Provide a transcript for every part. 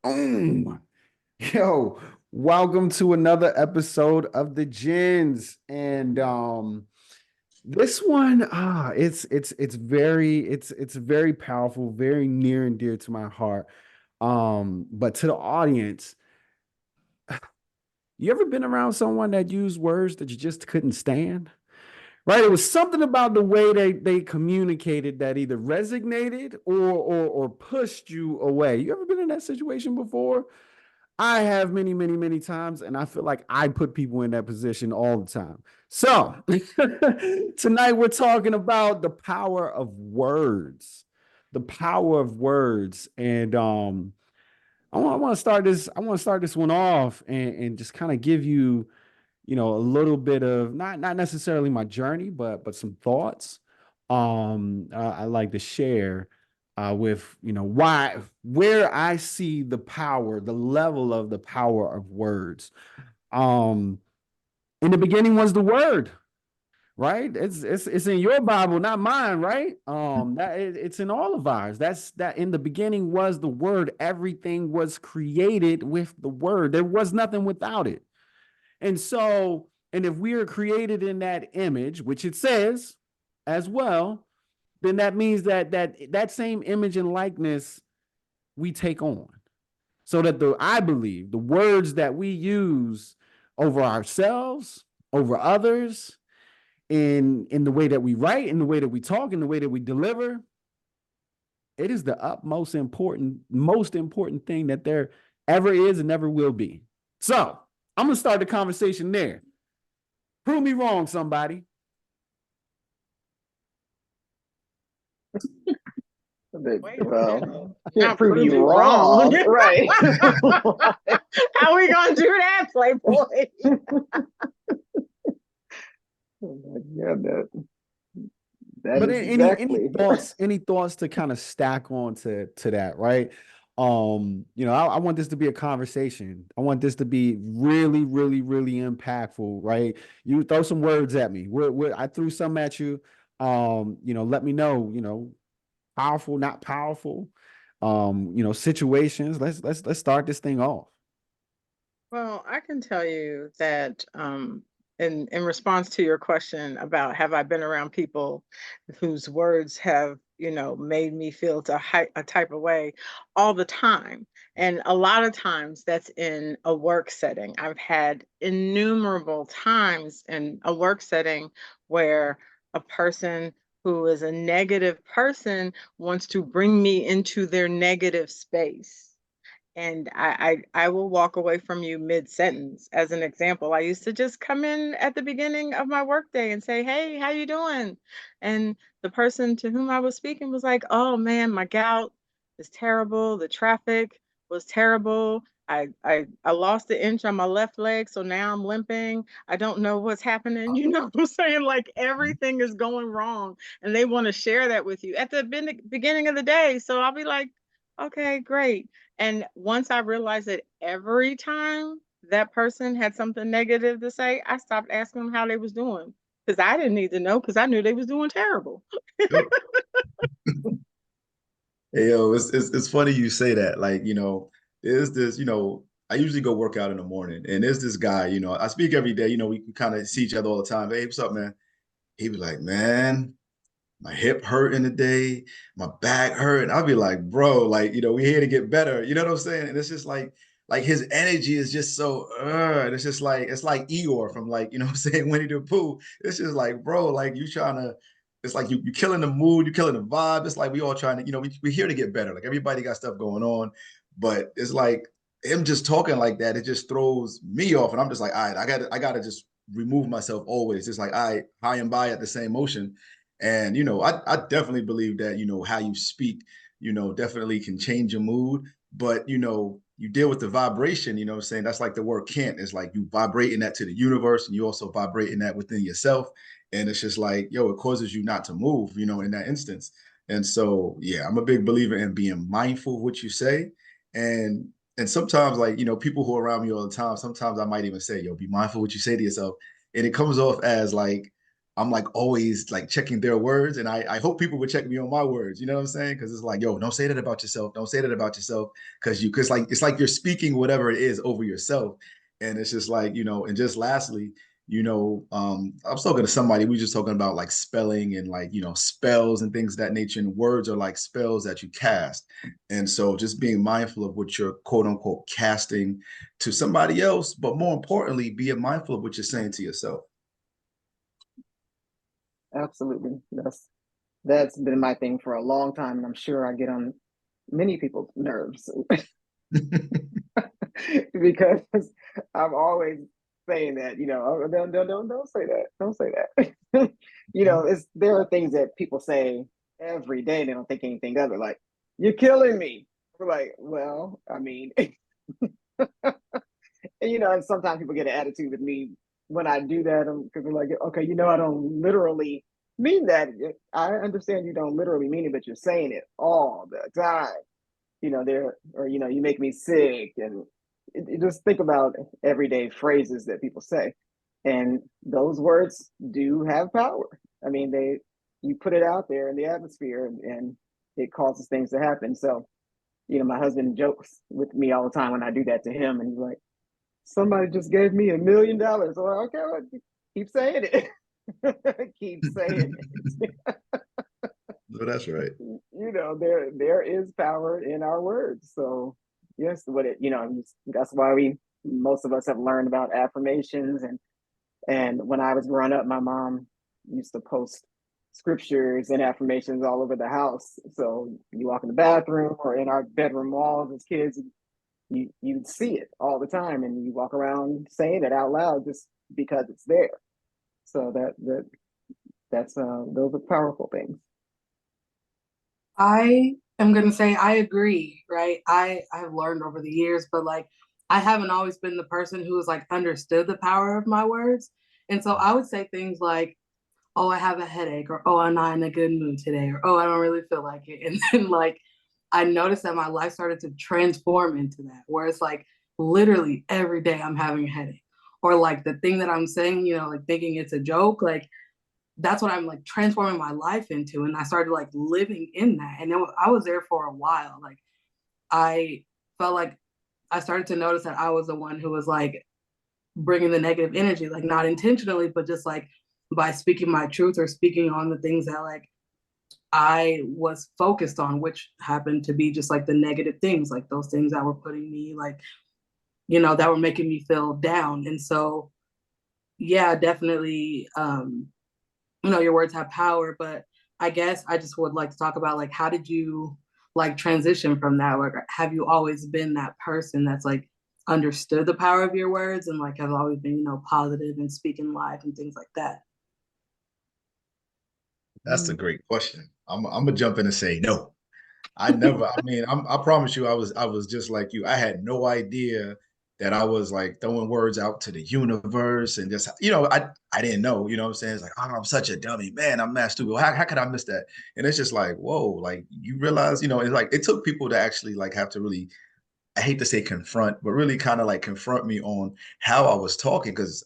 Boom. Yo, welcome to another episode of the Gens. And this one, it's very powerful, very near and dear to my heart. But to the audience, you ever been around someone that used words that you just couldn't stand? Right? It was something about the way they communicated that either resonated or pushed you away. You ever been in that situation before? I have many, many, many times, and I feel like I put people in that position all the time. So tonight we're talking about the power of words, the power of words, and I want to start this. I want to start this one off and just kind of give you, a little bit of not necessarily my journey, but some thoughts. I like to share with why where I see the power, the level of the power of words. Um, in the beginning was the word, right? It's in your Bible, not mine, right? It's in all of ours. That's that in the beginning was the word. Everything was created with the word. There was nothing without it. And so, and if we are created in that image, which it says as well, then that means that same image and likeness we take on. So that I believe the words that we use over ourselves, over others, in the way that we write, in the way that we talk, in the way that we deliver, it is the utmost important, most important thing that there ever is and ever will be. So I'm gonna start the conversation there. Prove me wrong, somebody. Wait a minute. Well, I can't Now prove prove you you wrong. wrong, right? How we gonna do that, Playboy? Yeah, that But is any exactly. thoughts to kind of stack on to that, right? I want this to be a conversation. I want this to be really, really, really impactful, right? You throw some words at me. I threw some at you. Let me know, powerful, not powerful. Situations. Let's start this thing off. Well, I can tell you that in response to your question about have I been around people whose words have, made me feel a type of way all the time. And a lot of times that's in a work setting. I've had innumerable times in a work setting where a person who is a negative person wants to bring me into their negative space, and I will walk away from you mid-sentence. As an example, I used to just come in at the beginning of my workday and say, "Hey, how you doing?" And the person to whom I was speaking was like, "Oh man, my gout is terrible. The traffic was terrible. I lost an inch on my left leg, so now I'm limping. I don't know what's happening." You know what I'm saying? Like everything is going wrong, and they want to share that with you at the beginning of the day. So I'll be like, "Okay, great." And once I realized that every time that person had something negative to say, I stopped asking them how they was doing because I didn't need to know because I knew they was doing terrible. Yep. Hey, yo, it's funny you say that. Like, there's this, I usually go work out in the morning, and there's this guy, I speak every day, we kind of see each other all the time. Hey, what's up, man? He be like, man, my hip hurting today, my back hurting. I'll be like, bro, like, we here to get better. You know what I'm saying? And it's just like his energy is just so, and it's just like, it's like Eeyore from like, what I'm saying, Winnie the Pooh. It's just like, bro, like you trying to, it's like you killing the mood, you killing the vibe. It's like we all trying to, we're here to get better. Like everybody got stuff going on, but it's like him just talking like that, it just throws me off. And I'm just like, all right, I gotta just remove myself always. It's like I high and by at the same motion. And I definitely believe that how you speak, definitely can change your mood. But you deal with the vibration. What I'm saying, that's like the word can't. It's like you vibrating that to the universe, and you also vibrating that within yourself. And it's just like, yo, it causes you not to move. In that instance. And so, yeah, I'm a big believer in being mindful of what you say, and sometimes like people who are around me all the time. Sometimes I might even say, yo, be mindful of what you say to yourself, and it comes off as like I'm like always like checking their words. And I hope people would check me on my words. You know what I'm saying? Because it's like, yo, don't say that about yourself. Don't say that about yourself. Because like it's like you're speaking whatever it is over yourself. And it's just like, and just lastly, I was talking to somebody, we were just talking about like spelling and like, spells and things of that nature. And words are like spells that you cast. And so just being mindful of what you're quote unquote casting to somebody else, but more importantly, being mindful of what you're saying to yourself. Absolutely. That's been my thing for a long time, and I'm sure I get on many people's nerves because I'm always saying that, oh, don't say that, don't say that. There are things that people say every day. They don't think anything of it. Like, you're killing me. We're like, well, I mean, and sometimes people get an attitude with me when I do that because they're like, okay, I don't literally mean that. I understand you don't literally mean it, but you're saying it all the time. You make me sick, and just think about everyday phrases that people say, and those words do have power. I mean, you put it out there in the atmosphere, and it causes things to happen. So, my husband jokes with me all the time when I do that to him, and he's like, somebody just gave me $1 million. Well, okay, well, keep saying it. Keep saying it. No, that's right. There is power in our words. So yes, that's why most of us have learned about affirmations, and when I was growing up, my mom used to post scriptures and affirmations all over the house. So you walk in the bathroom or in our bedroom walls as kids, you see it all the time, and you walk around saying it out loud just because it's there. So that's those are powerful things. I am gonna say I agree, right? I've learned over the years, but like I haven't always been the person who has like understood the power of my words. And so I would say things like, oh, I have a headache, or oh, I'm not in a good mood today, or oh, I don't really feel like it. And then like I noticed that my life started to transform into that, where it's like literally every day I'm having a headache. Or like the thing that I'm saying, like thinking it's a joke, like that's what I'm like transforming my life into. And I started like living in that. And then I was there for a while. Like I felt like I started to notice that I was the one who was like bringing the negative energy, like not intentionally, but just like by speaking my truth or speaking on the things that like I was focused on, which happened to be just like the negative things, like those things that were putting me like, that were making me feel down. And so, yeah, definitely, your words have power, but I guess I just would like to talk about like how did you like transition from that? Like have you always been that person that's like understood the power of your words and like have always been, positive and speaking life and things like that? That's a great question. I'm gonna jump in and say no. I never, I mean, I promise you, I was just like you. I had no idea that I was like throwing words out to the universe and just, I didn't know, what I'm saying? It's like, oh, I'm such a dummy, man. I'm mad stupid. How could I miss that? And it's just like, whoa, like you realize, it's like it took people to actually like have to really, I hate to say confront, but really kind of like confront me on how I was talking because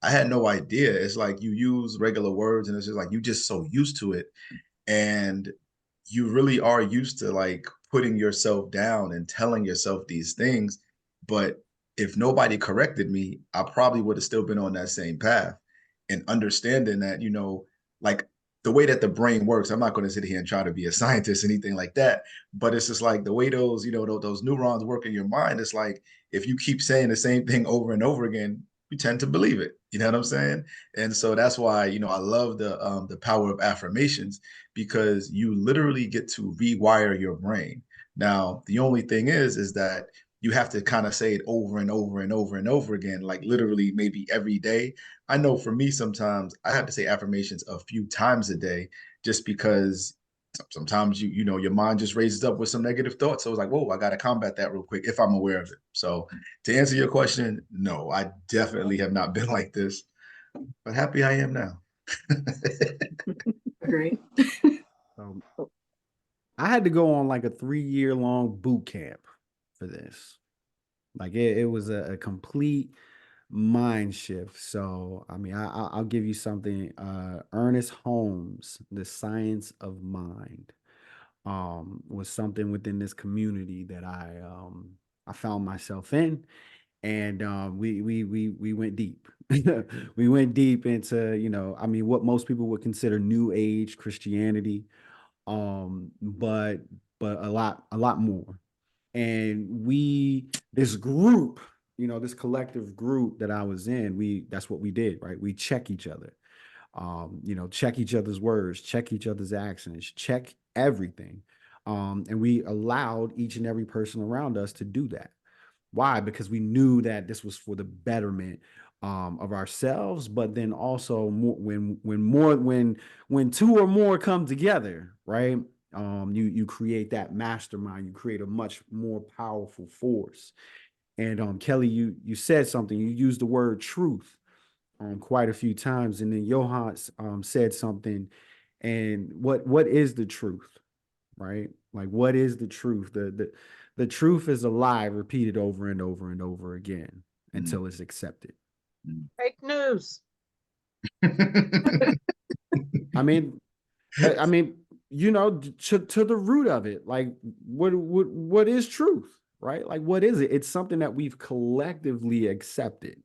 I had no idea. It's like you use regular words and it's just like you just so used to it. And you really are used to like putting yourself down and telling yourself these things. But if nobody corrected me, I probably would have still been on that same path. And understanding that, like the way that the brain works, I'm not going to sit here and try to be a scientist, anything like that. But it's just like the way those, those neurons work in your mind. It's like if you keep saying the same thing over and over again, you tend to believe it. You know what I'm saying? And so that's why, I love the power of affirmations because you literally get to rewire your brain. Now, the only thing is that you have to kind of say it over and over and over and over again, like literally maybe every day. I know for me, sometimes I have to say affirmations a few times a day just because sometimes your mind just raises up with some negative thoughts. So it's like, whoa, I got to combat that real quick if I'm aware of it. So to answer your question, no, I definitely have not been like this, but happy I am now. Agree. Um, I had to go on like a 3-year long boot camp for this. Like it was a complete mind shift. So, I mean, I'll give you something. Ernest Holmes, The Science of Mind, was something within this community that I found myself in, and we went deep. We went deep into, I mean, what most people would consider New Age Christianity, but a lot more. And this group, this collective group that I was in, that's what we did, right? We check each other, check each other's words, check each other's accents, check everything. And we allowed each and every person around us to do that. Why? Because we knew that this was for the betterment of ourselves, but then also when two or more come together, right? You create that mastermind. You create a much more powerful force. And Kelly, you said something. You used the word truth quite a few times, and then Johan said something. And what is the truth, right? Like, what is the truth? The truth is a lie repeated over and over and over again until it's accepted. Fake news. I mean, I mean, to the root of it, like what is truth, right? Like, what is it? It's something that we've collectively accepted,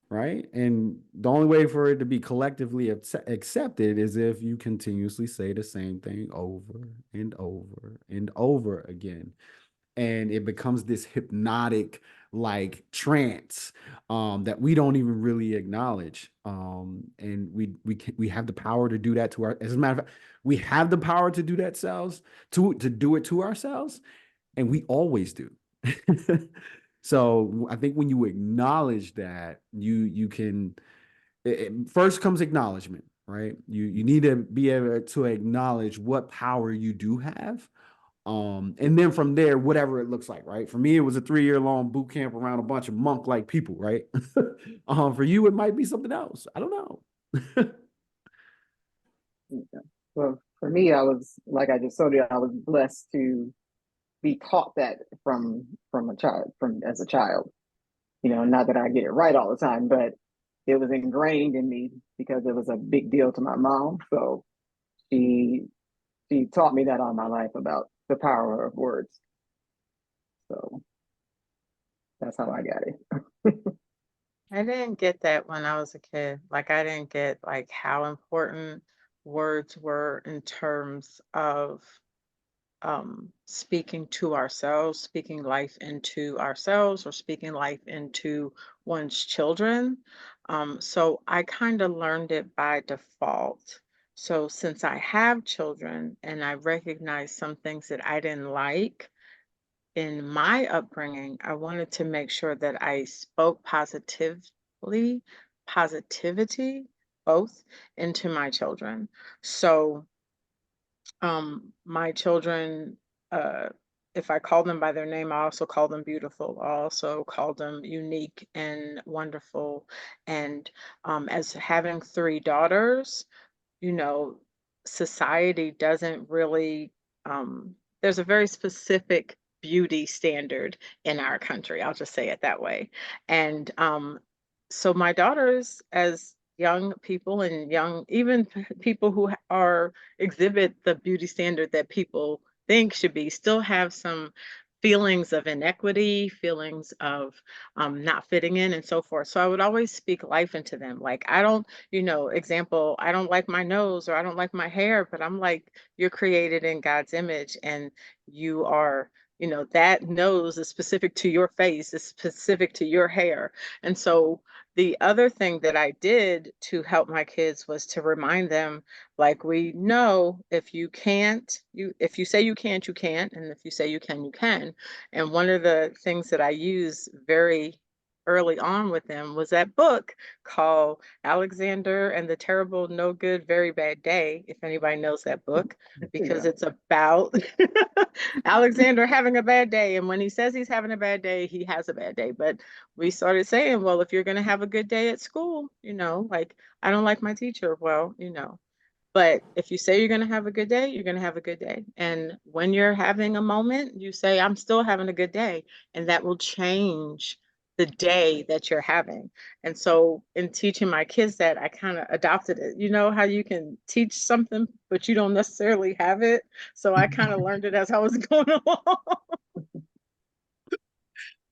right? And the only way for it to be collectively accepted is if you continuously say the same thing over and over and over again, and it becomes this hypnotic like trance that we don't even really acknowledge. And we have the power to do that to our, as a matter of fact, we have the power to do that selves, to do it to ourselves, and we always do. So I think when you acknowledge that, you can, first comes acknowledgement, right? You need to be able to acknowledge what power you do have. And then from there, whatever it looks like, right? For me, it was a 3-year long boot camp around a bunch of monk-like people, right? For you, it might be something else. I don't know. Well, for me, I was like I just told you, I was blessed to be taught that from a child, from as a child. Not that I get it right all the time, but it was ingrained in me because it was a big deal to my mom. So she she taught me that all my life about the power of words. So that's how I got it. I didn't get that when I was a kid. Like, I didn't get like how important words were in terms of speaking to ourselves, speaking life into ourselves, or speaking life into one's children. So I kind of learned it by default. So since I have children and I recognize some things that I didn't like in my upbringing, I wanted to make sure that I spoke positivity, both into my children. So my children, uh, if I call them by their name, I also call them beautiful. I also call them unique and wonderful. And as having 3 daughters, you know, society doesn't really, there's a very specific beauty standard in our country. I'll just say it that way. And so my daughters, as young people and young, even people who are exhibit the beauty standard that people think should be, still have some feelings of inequity, feelings of not fitting in, and so forth. So I would always speak life into them. Like, I don't, example, I don't like my nose or I don't like my hair, but I'm like, you're created in God's image and you are, that nose is specific to your face, is specific to your hair. And so the other thing that I did to help my kids was to remind them, like, we know if you can't, if you say you can't, you can't, and if you say you can, you can. And one of the things that I use very early on with them was that book called Alexander and the Terrible, No Good, Very Bad Day, if anybody knows that book, because Yeah. it's about Alexander having a bad day. And when he says he's having a bad day, he has a bad day. But we started saying, well, if you're going to have a good day at school, like, I don't like my teacher. Well, but if you say you're going to have a good day, you're going to have a good day. And when you're having a moment, you say, I'm still having a good day. And that will change the day that you're having. And so in teaching my kids that, I kind of adopted it. You know how you can teach something, but you don't necessarily have it. So I kind of learned it as I was going along.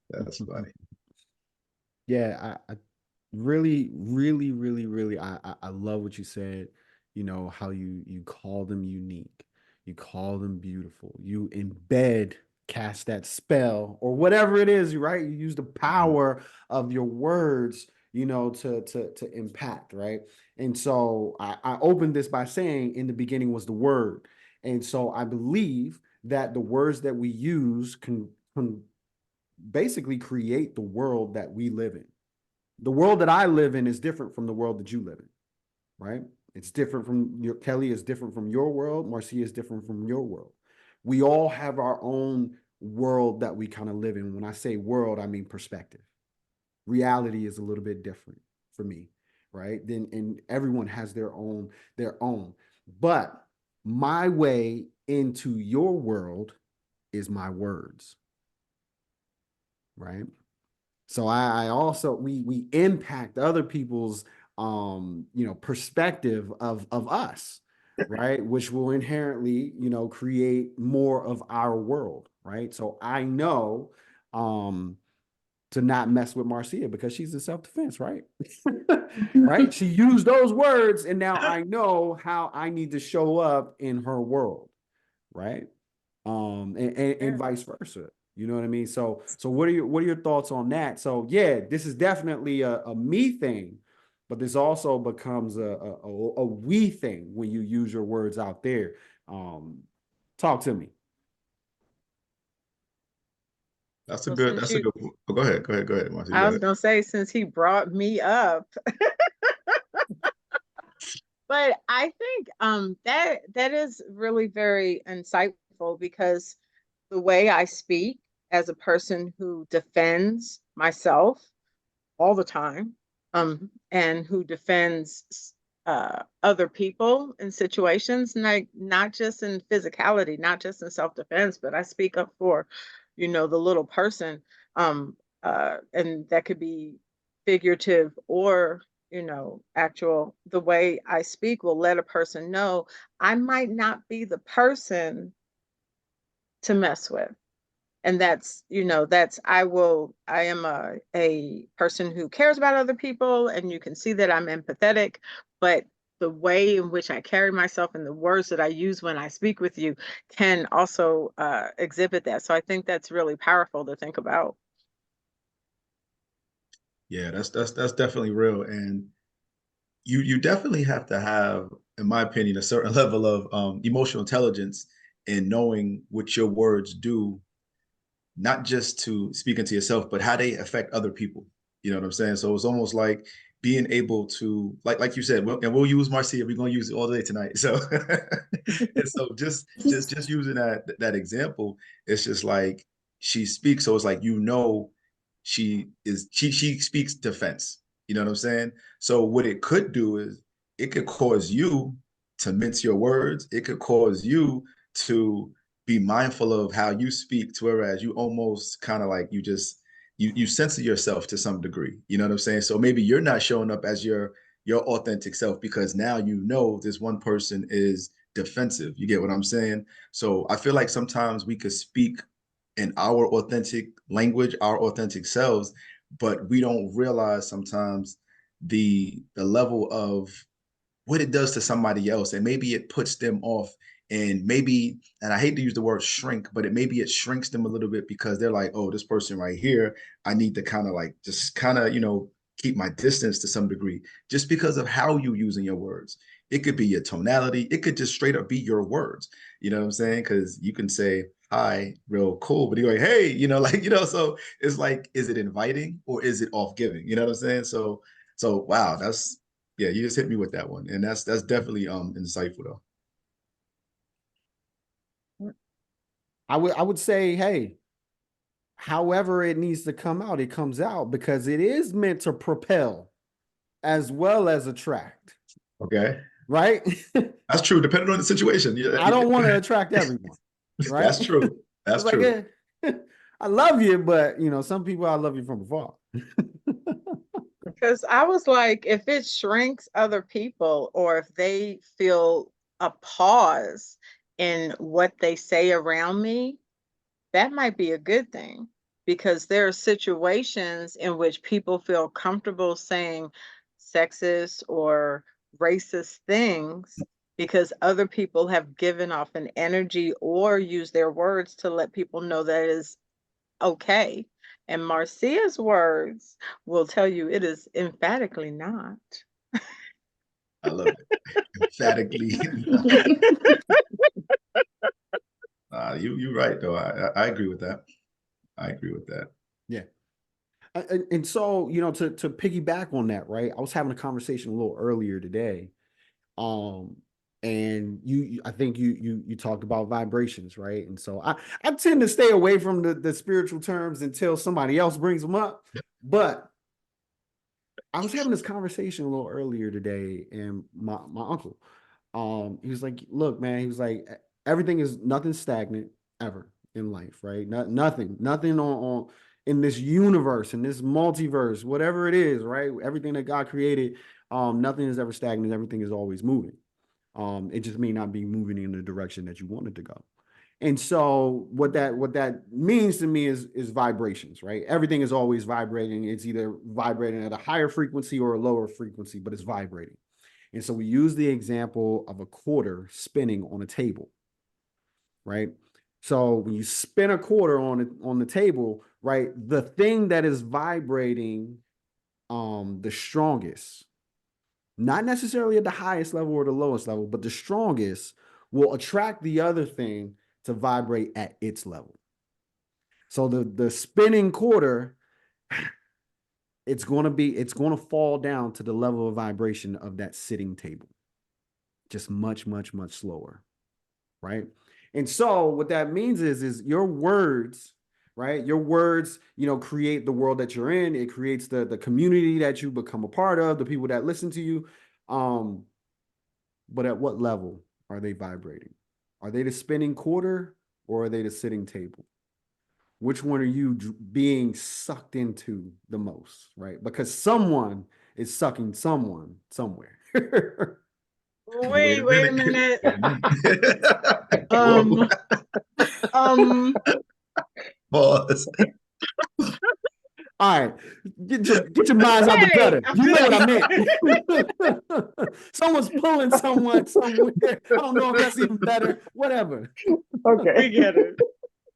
That's funny. Yeah, I really, really, really, really, I love what you said. You know how you call them unique, you call them beautiful, you embed, cast that spell or whatever it is, right? You use the power of your words, you know, to impact, right? And so I opened this by saying, in the beginning was the word, and so I believe that the words that we use can basically create the world that we live in. The world that I live in is different from the world that you live in, right? It's different from your Kelly is different from your world. Marcia is different from your world. We all have our own world that we kind of live in. When I say world, I mean perspective. Reality is a little bit different for me, right? Then and everyone has their own. But my way into your world is my words, right? So I also we impact other people's perspective of us, right? Which will inherently, create more of our world, right? So I know to not mess with Marcia because she's in self-defense, right? Right? She used those words, and now I know how I need to show up in her world, right? And vice versa. You know what I mean? So what are your thoughts on that? So yeah, this is definitely a me thing, but this also becomes a we thing when you use your words out there. Talk to me. That's a Well, good. since That's a you, good. Oh, go ahead, Marcy. I Go was ahead. gonna say, since he brought me up, but I think that is really very insightful, because the way I speak as a person who defends myself all the time, and who defends other people in situations, like not just in physicality, not just in self-defense, but I speak up for, the little person, and that could be figurative or, actual. The way I speak will let a person know I might not be the person to mess with. And that's I am a person who cares about other people, and you can see that I'm empathetic, but the way in which I carry myself and the words that I use when I speak with you can also exhibit that. So I think that's really powerful to think about. Yeah, that's definitely real, and you definitely have to have, in my opinion, a certain level of emotional intelligence in knowing what your words do, not just to speaking to yourself, but how they affect other people. You know what I'm saying? So it's almost like being able to, like you said, and we'll use Marcia. We're gonna use it all day tonight. So, and so just using that example, it's just like she speaks. So it's like she speaks defense. You know what I'm saying? So what it could do is it could cause you to mince your words. It could cause you to be mindful of how you speak, to whereas you almost kind of like you censor yourself to some degree. You know what I'm saying? So maybe you're not showing up as your authentic self because now you know this one person is defensive. You get what I'm saying? So I feel like sometimes we could speak in our authentic language, our authentic selves, but we don't realize sometimes the level of what it does to somebody else, and maybe it puts them off, and maybe, and I hate to use the word shrink, but it shrinks them a little bit because they're like, oh, this person right here, I need to kind of like just kind of keep my distance to some degree, just because of how you using your words. It could be your tonality, it could just straight up be your words. You know what I'm saying? Because you can say hi real cool, but you're like, hey, like so it's like, is it inviting or is it off giving? You know what I'm saying? So wow, that's, yeah, you just hit me with that one, and that's definitely insightful though. I would say, hey, however it needs to come out, it comes out because it is meant to propel as well as attract, Okay, right? that's true. Depending on the situation, yeah, I don't want to attract everyone, right? that's true. That's It's like, true. I love you, but some people I love you from afar. Because I was like, if it shrinks other people or if they feel a pause in what they say around me, that might be a good thing because there are situations in which people feel comfortable saying sexist or racist things because other people have given off an energy or used their words to let people know that it is okay. And Marcia's words will tell you it is emphatically not. I love it. Emphatically. You're right though. I agree with that. I agree with that. Yeah. And so, to piggyback on that, right? I was having a conversation a little earlier today. Um, and I think you talked about vibrations, right? And so I tend to stay away from the spiritual terms until somebody else brings them up. But I was having this conversation a little earlier today, and my uncle, he was like, "Look, man," he was like, "Everything is nothing stagnant ever in life, right? Nothing on in this universe, in this multiverse, whatever it is, right? Everything that God created, nothing is ever stagnant. Everything is always moving. It just may not be moving in the direction that you wanted to go." And so what that means to me is vibrations, right? Everything is always vibrating. It's either vibrating at a higher frequency or a lower frequency, but it's vibrating. And so we use the example of a quarter spinning on a table, right? So when you spin a quarter on the table, right, the thing that is vibrating the strongest, not necessarily at the highest level or the lowest level, but the strongest will attract the other thing to vibrate at its level. So the spinning quarter, it's going to fall down to the level of vibration of that sitting table, just much, much, much slower, right? And so what that means is your words, right? Your words, create the world that you're in. It creates the community that you become a part of, the people that listen to you. But at what level are they vibrating? Are they the spinning quarter or are they the sitting table? Which one are you being sucked into the most, right? Because someone is sucking someone somewhere. Wait a Wait a minute. minute. Wait a minute. Whoa. Um, Pause. All right, get your minds out the hey, gutter. I'm You know what I good. meant. Someone's pulling someone somewhere. I don't know if that's even better. Whatever. Okay. We get it.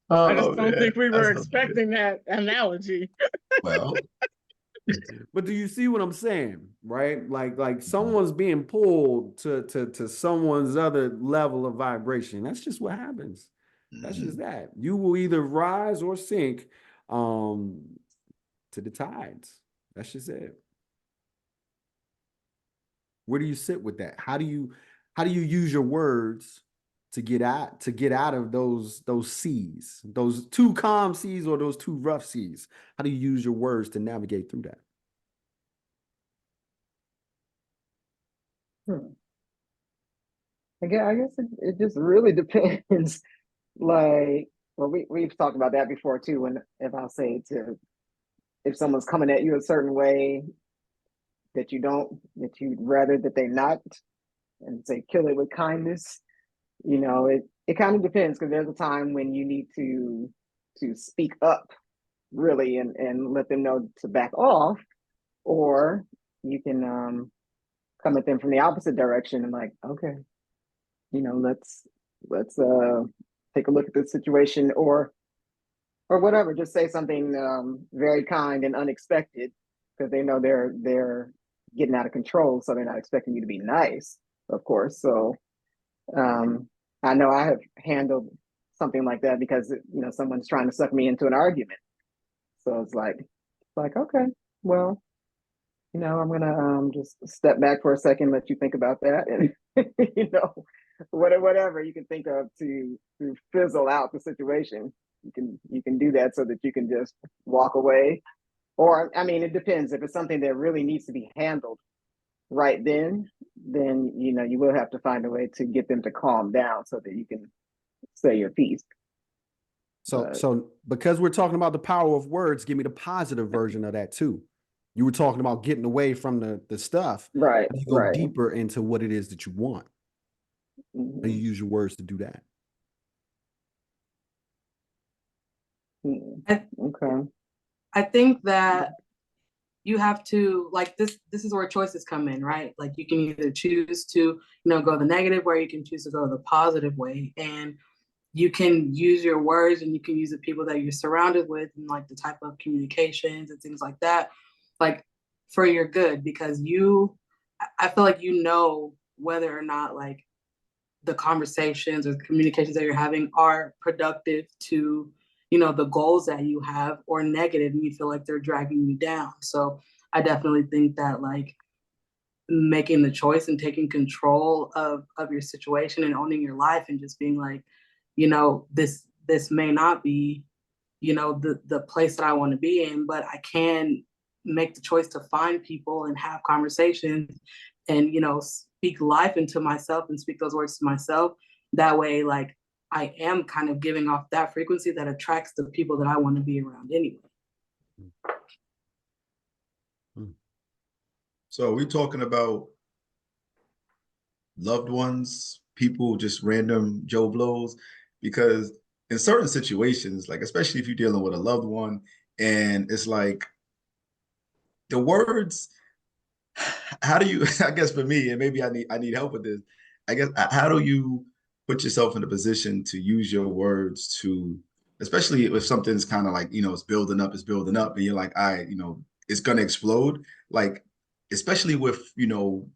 I Oh just don't man, think we that's were hilarious. expecting that analogy. Well, But do you see what I'm saying, right? Like someone's being pulled to someone's other level of vibration. That's just what happens. That's just mhm. that. You will either rise or sink um to the tides. That's just it. Where do you sit with that? How do you use your words to get out of those seas, those two calm seas or those two rough seas? How do you use your words to navigate through that? Hmm. I guess it just really depends. Like, well, we've talked about that before too. When if I'll say to if someone's coming at you a certain way that you'd rather that they not, and say kill it with kindness. It kind of depends because there's a time when you need to speak up really and let them know to back off, or you can come at them from the opposite direction and like, okay, let's take a look at this situation, or whatever. Just say something very kind and unexpected because they know they're getting out of control, so they're not expecting you to be nice, of course. So um, I know I have handled something like that because someone's trying to suck me into an argument. So it's like okay, well, I'm gonna just step back for a second, let you think about that, and you know, whatever you can think of to fizzle out the situation. You can do that so that you can just walk away. Or I mean, it depends. If it's something that really needs to be handled right then you will have to find a way to get them to calm down so that you can say your piece. So because we're talking about the power of words, give me the positive version of that too. You were talking about getting away from the stuff. Right, And you go right. deeper into what it is that you want. And you Mhm. use your words to do that. I, Okay. I think that you have to like this is where choices come in, right? Like you can either choose to, go the negative way, you can choose to go the positive way. And you can use your words and you can use the people that you're surrounded with and like the type of communications and things like that, like for your good, because I feel like whether or not like the conversations or the communications that you're having are productive to the goals that you have, or negative and you feel like they're dragging you down. So I definitely think that like making the choice and taking control of your situation and owning your life and just being like, this may not be the place that I want to be in, but I can make the choice to find people and have conversations and speak life into myself and speak those words to myself. That way, like I am kind of giving off that frequency that attracts the people that I want to be around anyway. So we talking about loved ones, people, just random Joe Blows, because in certain situations, like especially if you're dealing with a loved one, and it's like the words, how do you, I guess for me, and maybe I need help with this, I guess how do you put yourself in a position to use your words to, especially if something's kind of like, it's building up, and you're like, it's gonna explode. Like, especially with,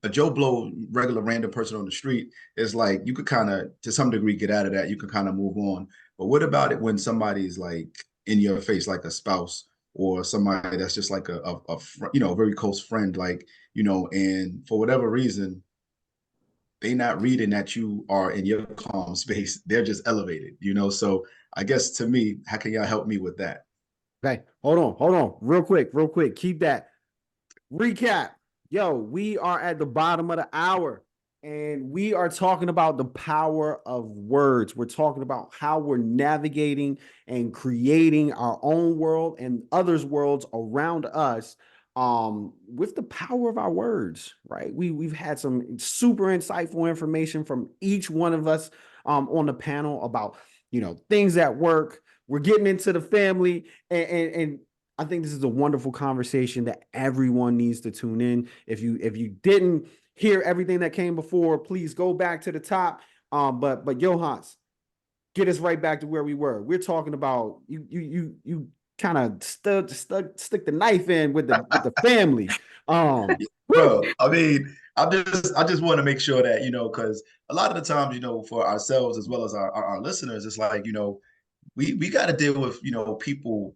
a Joe Blow, regular random person on the street, is like you could kind of to some degree get out of that. You can kind of move on. But what about it when somebody's like in your face, like a spouse or somebody that's just like a very close friend, like, and for whatever reason, they not reading that you are in your calm space. They're just elevated, So I guess to me, how can y'all help me with that? Okay. Hold on. Real quick. Keep that. Recap. Yo, we are at the bottom of the hour and we are talking about the power of words. We're talking about how we're navigating and creating our own world and others' worlds around us with the power of our words, right? We've had some super insightful information from each one of us on the panel about, things at work. We're getting into the family and I think this is a wonderful conversation that everyone needs to tune in. If you didn't hear everything that came before, please go back to the top. But Johans, get us right back to where we were. We're talking about you kind of stick the knife in with the family. Bro, I mean, I just want to make sure that, because a lot of the times, for ourselves as well as our listeners, it's like, we got to deal with, people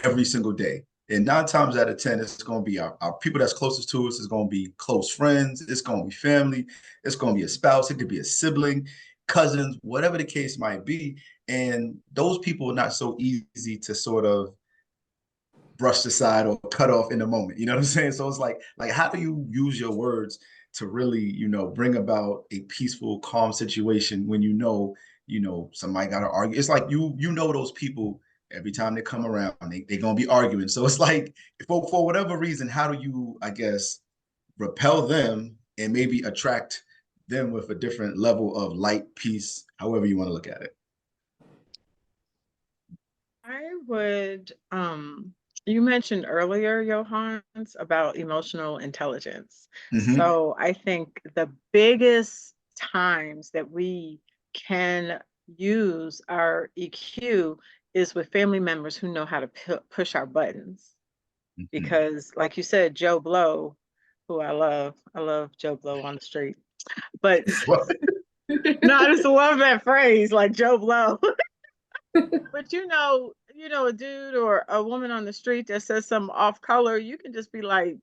every single day. And 9 times out of 10, it's going to be our people that's closest to us. It's going to be close friends. It's going to be family. It's going to be a spouse. It could be a sibling, cousins, whatever the case might be. And those people are not so easy to sort of brushed aside or cut off in the moment. You know what I'm saying? So it's like how do you use your words to really, bring about a peaceful, calm situation when somebody got to argue. It's like you know those people every time they come around, they're gonna be arguing. So it's like for whatever reason, how do you, I guess, repel them and maybe attract them with a different level of light, peace, however you want to look at it. I would, you mentioned earlier, Johannes, about emotional intelligence. Mm-hmm. So I think the biggest times that we can use our EQ is with family members who know how to push our buttons. Mm-hmm. Because, like you said, Joe Blow, who I love Joe Blow on the street. But no, I just love that phrase, like Joe Blow. But a dude or a woman on the street that says something off color, you can just be like,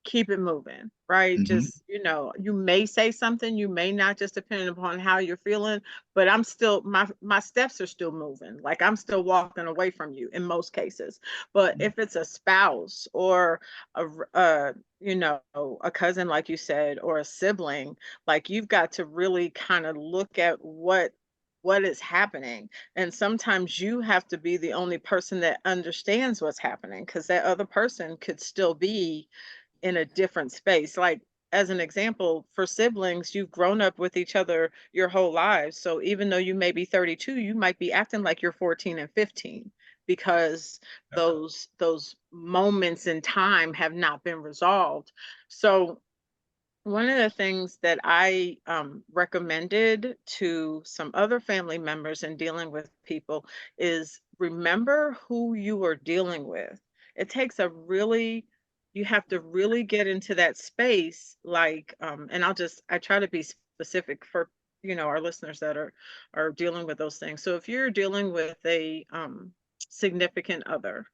keep it moving, right? Mm-hmm. Just, you may say something, you may not, just depending upon how you're feeling, but I'm still my steps are still moving. Like I'm still walking away from you in most cases. But if it's a spouse or a cousin, like you said, or a sibling, like you've got to really kind of look at what what is happening. And sometimes you have to be the only person that understands what's happening, because that other person could still be in a different space. Like, as an example, for siblings, you've grown up with each other your whole lives. So even though you may be 32, you might be acting like you're 14 and 15, because those moments in time have not been resolved. So one of the things that I recommended to some other family members in dealing with people is, remember who you are dealing with. It takes a really, you have to really get into that space. Like, and I try to be specific for, our listeners that are dealing with those things. So if you're dealing with a significant other,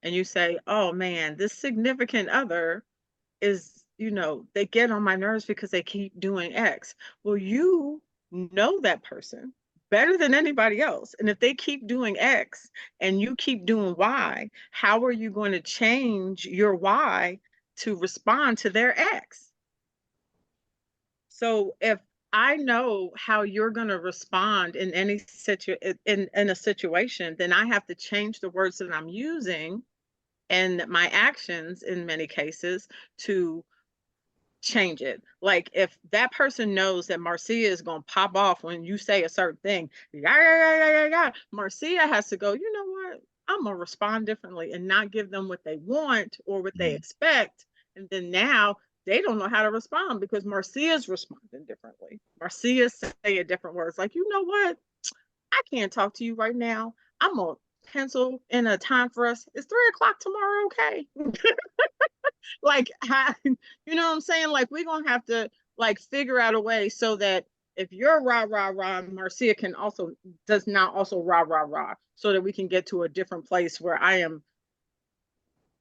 and you say, "Oh man, this significant other is, they get on my nerves because they keep doing X." Well, you know that person better than anybody else. And if they keep doing X and you keep doing Y, how are you going to change your Y to respond to their X? So if I know how you're going to respond in any in a situation, then I have to change the words that I'm using and my actions in many cases to change it. Like, if that person knows that Marcia is going to pop off when you say a certain thing, yeah, yeah, yeah, yeah, yeah, Marcia has to go, you know what? I'm going to respond differently and not give them what they want or what they expect. And then now they don't know how to respond because Marcia's responding differently. Marcia's saying different words. Like, you know what? I can't talk to you right now. I'm going to pencil in a time for us. Is 3 o'clock tomorrow okay? Like, how, you know what I'm saying? Like, we're gonna have to like figure out a way so that if you're rah rah rah, Marcia can also does not also rah rah rah, so that we can get to a different place where I am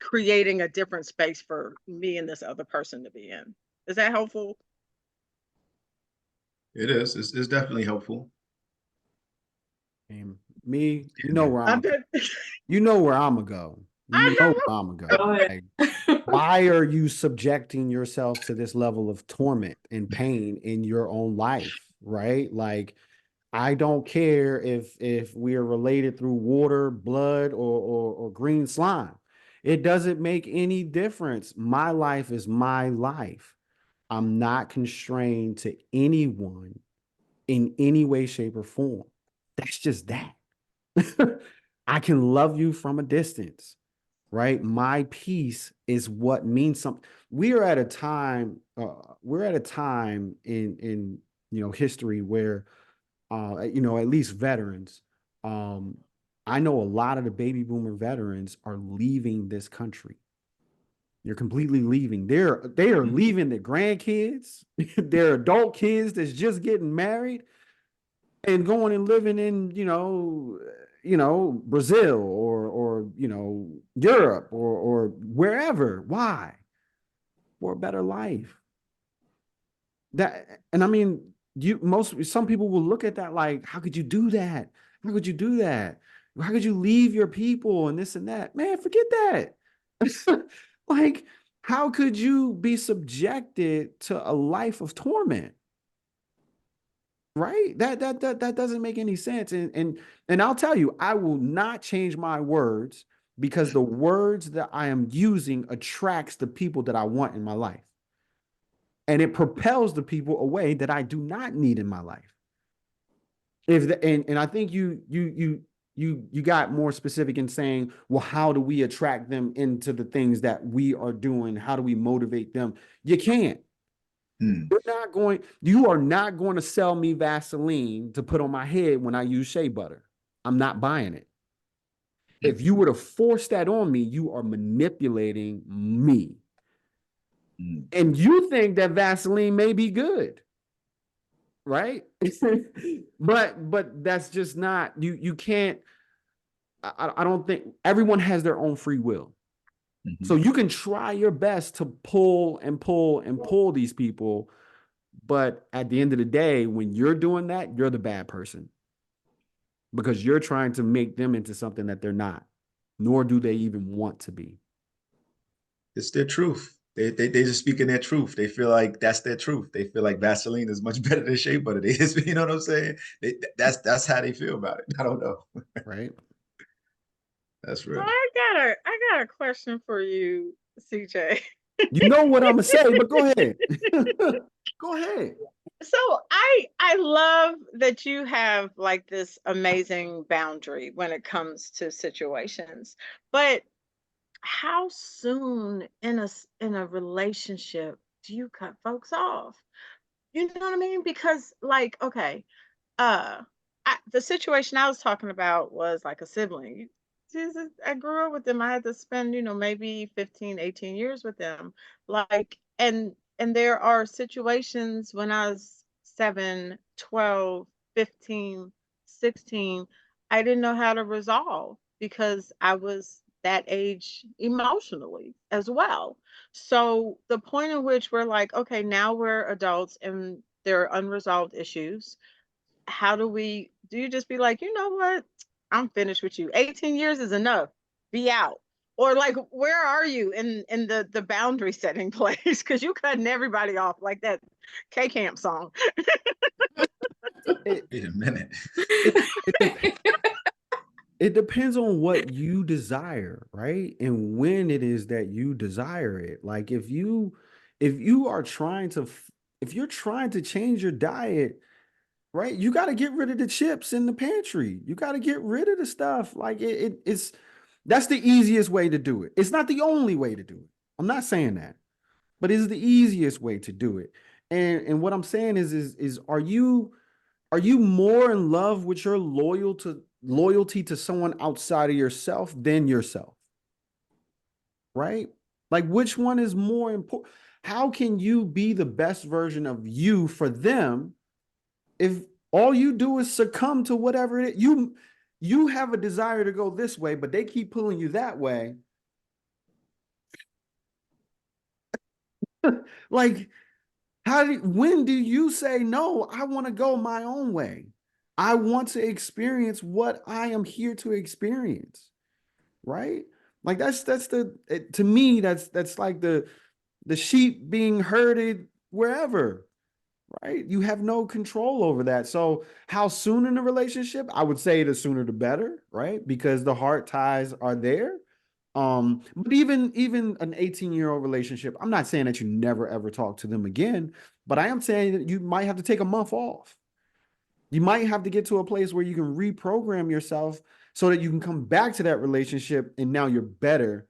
creating a different space for me and this other person to be in. Is that helpful? It is. It's definitely helpful. And me, I did. you know where I'm gonna go. You I know know. where I'm gonna Go go. ahead. Like, why are you subjecting yourself to this level of torment and pain in your own life? Right? Like, I don't care if we are related through water, blood, or green slime. It doesn't make any difference. My life is my life. I'm not constrained to anyone in any way, shape, or form. That's just that. I can love you from a distance, right? My peace is what means something. We are at a time, we're at a time in history where at least veterans, um, I know a lot of the baby boomer veterans are leaving this country. They're completely leaving. They are leaving their grandkids, their adult kids that's just getting married and going and living in Brazil or Europe or wherever. Why? For a better life. And I mean, some people will look at that like, how could you do that? How could you do that? How could you leave your people and this and that? Man, forget that. Like, how could you be subjected to a life of torment? Right? That doesn't make any sense. And I'll tell you, I will not change my words because the words that I am using attracts the people that I want in my life. And it propels the people away that I do not need in my life. And I think you got more specific in saying, well, how do we attract them into the things that we are doing? How do we motivate them? You can't. You are not going to sell me Vaseline to put on my head when I use shea butter. I'm not buying it. If you were to force that on me, you are manipulating me. And you think that Vaseline may be good, right? but that's just not, you can't, I don't think everyone has their own free will. So you can try your best to pull and pull and pull these people. But at the end of the day, when you're doing that, you're the bad person because you're trying to make them into something that they're not, nor do they even want to be. It's their truth. They just speaking their truth. They feel like that's their truth. They feel like Vaseline is much better than shea butter. They just, you know what I'm saying? That's how they feel about it. I don't know. Right. That's So real. I got a question for you, CJ. You know what I'm gonna say, but go ahead. Go ahead. So I love that you have like this amazing boundary when it comes to situations. But how soon in a relationship do you cut folks off? You know what I mean? Because like, okay, uh, the situation I was talking about was like a sibling. Jesus, I grew up with them. I had to spend, maybe 15, 18 years with them. Like, and there are situations when I was 7, 12, 15, 16, I didn't know how to resolve because I was that age emotionally as well. So the point in which we're like, okay, now we're adults and there are unresolved issues. How do you just be like, you know what? I'm finished with you. 18 years is enough. Be out. Or like, where are you in the boundary setting place? Because you cutting everybody off like that K Camp song. It, Wait a minute. it, it, dep- it depends on what you desire, right? And when it is that you desire it. Like if you are trying to if you're trying to change your diet, right? You got to get rid of the chips in the pantry. You got to get rid of the stuff. Like it's that's the easiest way to do it. It's not the only way to do it. I'm not saying that, but it's the easiest way to do it. And what I'm saying is are you more in love with your loyalty to someone outside of yourself than yourself? Right? Like which one is more important? How can you be the best version of you for them if all you do is succumb to whatever it is? You have a desire to go this way, but they keep pulling you that way. Like when do you say no, I want to go my own way? I want to experience what I am here to experience, right? Like to me that's like the sheep being herded wherever, right? You have no control over that. So how soon in a relationship? I would say the sooner the better, right? Because the heart ties are there. But even an 18-year-old relationship, I'm not saying that you never ever talk to them again, but I am saying that you might have to take a month off. You might have to get to a place where you can reprogram yourself so that you can come back to that relationship and now you're better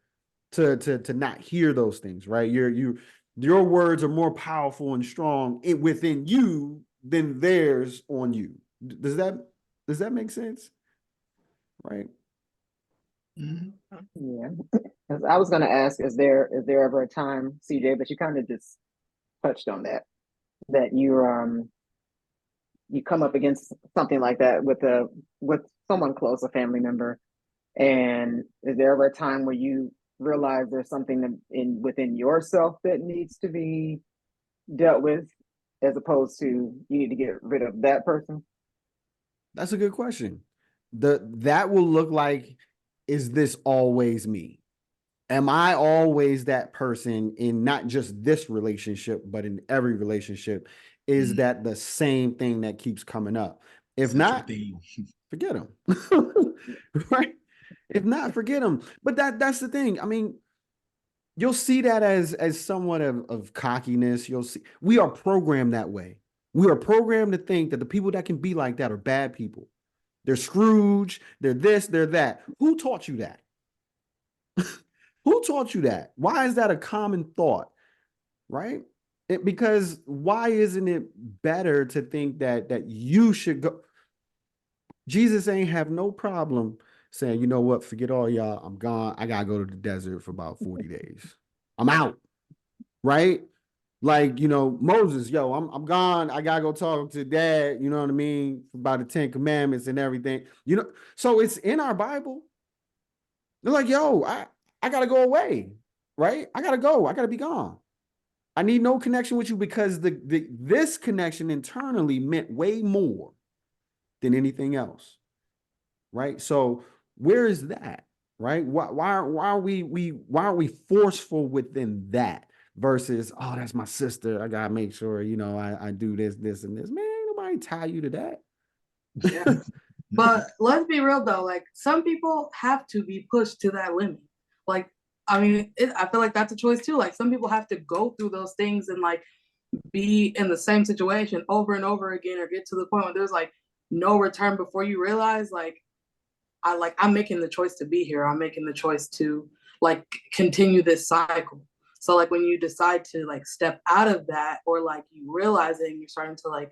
to not hear those things, right? Your words are more powerful and strong within you than theirs on you. Does that make sense? Right? Mhm. Yeah. 'Cause I was going to ask, is there ever a time, CJ, but you kind of just touched on that, that you come up against something like that with someone close, a family member, and is there ever a time where you realize there's something within yourself that needs to be dealt with, as opposed to you need to get rid of that person? That's a good question. That will look like, is this always me? Am I always that person in not just this relationship, but in every relationship? Is Mhm. that the same thing that keeps coming up? If Central not, theme. forget them. Right? If not, forget them. But that's the thing. I mean, you'll see that as somewhat of cockiness. You'll see we are programmed that way. We are programmed to think that the people that can be like that are bad people. They're Scrooge, they're this, they're that. Who taught you that? Who taught you that? Why is that a common thought? Right? Because why isn't it better to think that you should go? Jesus ain't have no problem saying, you know what, forget all y'all. I'm gone. I gotta go to the desert for about 40 days. I'm out. Right? Like, Moses, yo, I'm gone. I gotta go talk to dad, you know what I mean, about the 10 Commandments and everything. So it's in our Bible. They're like, yo, I gotta go away, right? I gotta go. I gotta be gone. I need no connection with you because this connection internally meant way more than anything else, right? So where is that, right? Why are we forceful within that? versus, oh, that's my sister. I gotta make sure, you know, I do this, this, and this. Man, ain't nobody tie you to that. Yeah. But let's be real though, like some people have to be pushed to that limit. Like, I mean, I feel like that's a choice too. Like some people have to go through those things and like be in the same situation over and over again, or get to the point where there's like no return before you realize like I'm making the choice to be here. I'm making the choice to like continue this cycle. So like when you decide to like step out of that, or like you realizing you're starting to like,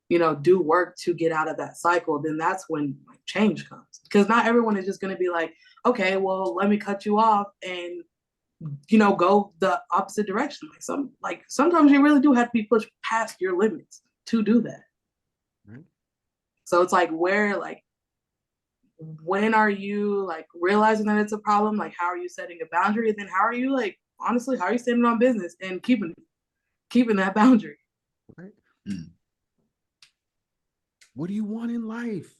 you know, do work to get out of that cycle, then that's when like change comes. Because not everyone is just going to be like, okay, well, let me cut you off and, you know, go the opposite direction. Like sometimes you really do have to be pushed past your limits to do that. Right. So it's like where like when are you like realizing that it's a problem? Like how are you setting a boundary? And then how are you like honestly, how are you standing on business and keeping that boundary? Right. What do you want in life?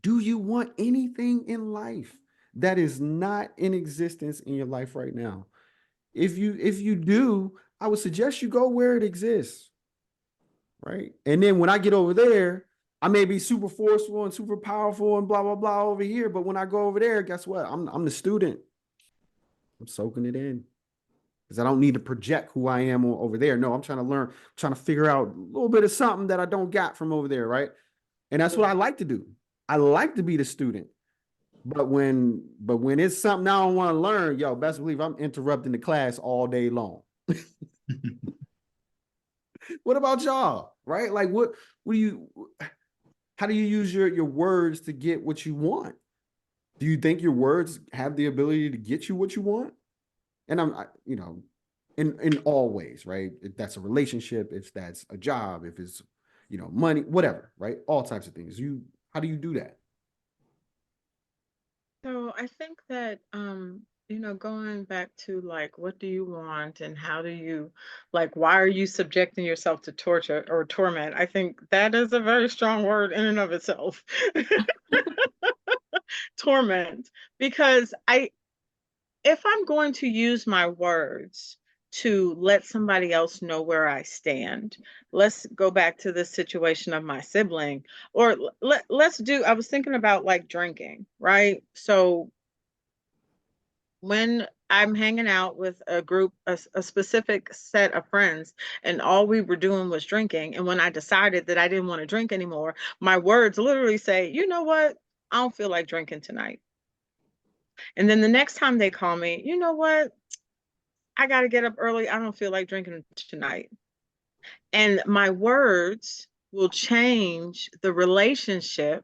Do you want anything in life that is not in existence in your life right now? If you do, I would suggest you go where it exists. Right. And then when I get over there, I may be super forceful and super powerful and blah, blah, blah over here. But when I go over there, guess what? I'm the student. I'm soaking it in because I don't need to project who I am over there. No, I'm trying to learn, trying to figure out a little bit of something that I don't got from over there. Right. And that's what I like to do. I like to be the student. But when it's something I don't want to learn, yo, best believe I'm interrupting the class all day long. What about y'all? Right? Like how do you use your words to get what you want? Do you think your words have the ability to get you what you want? And you know, in all ways, right? If that's a relationship, if that's a job, if it's, you know, money, whatever, right? All types of things. How do you do that? So I think that you know, going back to like what do you want and how do you like why are you subjecting yourself to torture or torment? I think that is a very strong word in and of itself. Torment. Because if I'm going to use my words to let somebody else know where I stand, let's go back to the situation of my sibling, or let's do, I was thinking about like drinking, right? So when I'm hanging out with a group, a specific set of friends, and all we were doing was drinking, and when I decided that I didn't want to drink anymore, my words literally say, you know what? I don't feel like drinking tonight. And then the next time they call me, you know what? I got to get up early. I don't feel like drinking tonight. And my words will change the relationship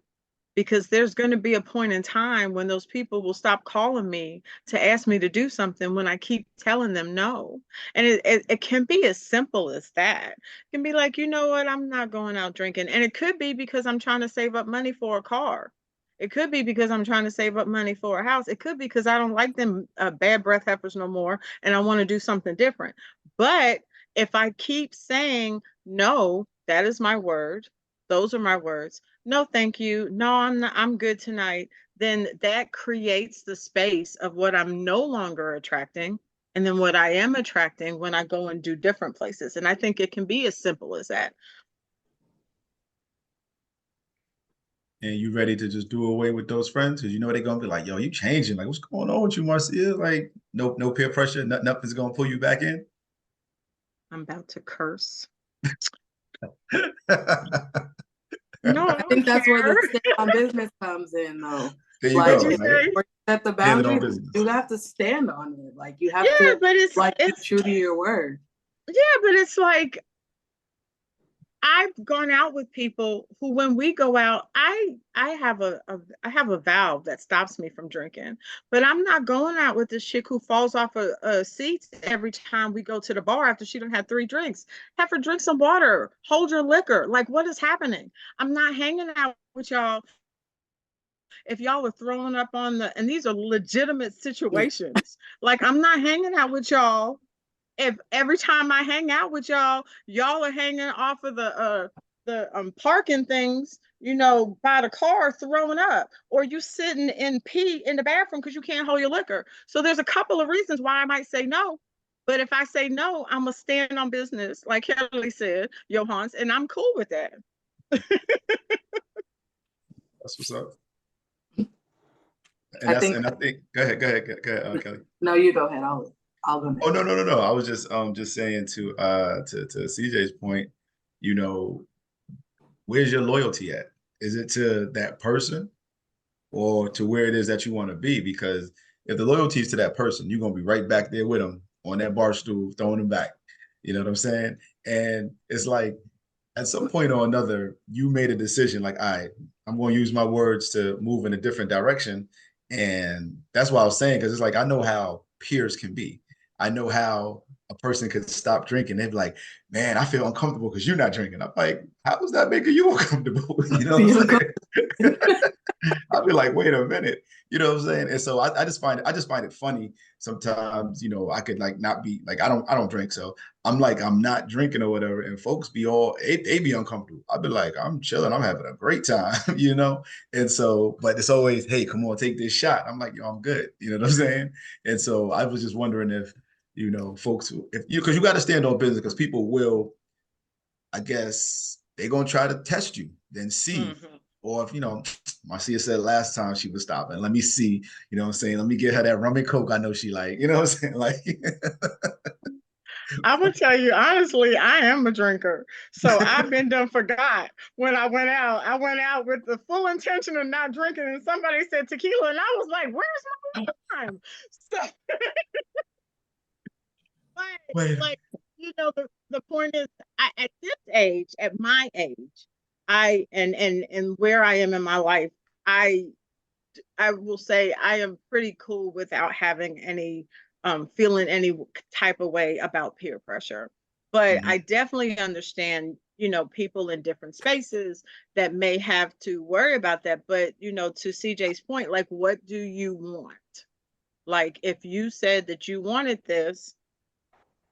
because there's going to be a point in time when those people will stop calling me to ask me to do something when I keep telling them no. And it can be as simple as that. It can be like, you know what, I'm not going out drinking. And it could be because I'm trying to save up money for a car. It could be because I'm trying to save up money for a house. It could be because I don't like them bad breath heifers no more and I want to do something different. But if I keep saying no, that is my word. Those are my words. No, thank you. No, I'm not, I'm good tonight. Then that creates the space of what I'm no longer attracting. And then what I am attracting when I go and do different places. And I think it can be as simple as that. And you ready to just do away with those friends? Because you know they're gonna be like, yo, you changing. Like, what's going on with you, Marcia? Like, no peer pressure, nothing's gonna pull you back in. I'm about to curse. There No, I I don't think that's where care. the stand on business comes in though. you Like What'd go, you if right? say? you set the Standing on boundary, business. you have to stand on it. Like you have Yeah, to but like be it's true to your word. yeah, but it's like I've gone out with people who, when we go out, I have I have a valve that stops me from drinking. But I'm not going out with this chick who falls off a seat every time we go to the bar after she done had 3 drinks. Have her drink some water. Hold your liquor. Like, what is happening? I'm not hanging out with y'all if y'all are throwing up on the, and these are legitimate Yeah. situations. Like, I'm not hanging out with y'all if every time I hang out with y'all, y'all are hanging off of the parking things, you know, by the car throwing up, or you sitting in pee in the bathroom because you can't hold your liquor. So there's a couple of reasons why I might say no. But if I say no, I'm gonna stand on business, like Kelly said, Johans, and I'm cool with that. That's what's up. I think And I think go ahead, Kelly. no, you go ahead. I'll go Oh next. no. I was just saying to CJ's point, you know, where's your loyalty at? Is it to that person or to where it is that you want to be? Because if the loyalty is to that person, you're gonna be right back there with them on that bar stool, throwing them back. You know what I'm saying? And it's like at some point or another, you made a decision like, all right, I'm going to use my words to move in a different direction. And that's what I was saying, because it's like, I know how peers can be. I know how a person could stop drinking. They'd be like, man, I feel uncomfortable because you're not drinking. I'm like, how is that making you uncomfortable? You know what I'm saying? I'll be like, wait a minute, you know what I'm saying? And so I just find it funny sometimes, you know, I could like not be like, I don't drink. So I'm like, I'm not drinking or whatever. And folks be all, they be uncomfortable. I'd be like, I'm chilling. I'm having a great time, you know? And so, but it's always, hey, come on, take this shot. I'm like, yo, I'm good. You know what I'm saying? And so I was just wondering if, you know, folks, if you, cause you got to stand on business because people will, I guess they're gonna try to test you, then see. Mm-hmm. Or if you know, Marcia said last time she was stopping, let me see, you know what I'm saying? Let me get her that rum and coke I know she like, you know what I'm saying? Like I would tell you honestly, I am a drinker. So I've been done forgot when I went out. I went out with the full intention of not drinking, and somebody said tequila, and I was like, where's my time? So, but wait. like, the point is, at this age, at my age, and where I am in my life, I I will say I am pretty cool without having any feeling any type of way about peer pressure. But I Mhm. definitely understand, people in different spaces that may have to worry about that. But, to CJ's point, like, what do you want? Like, if you said that you wanted this,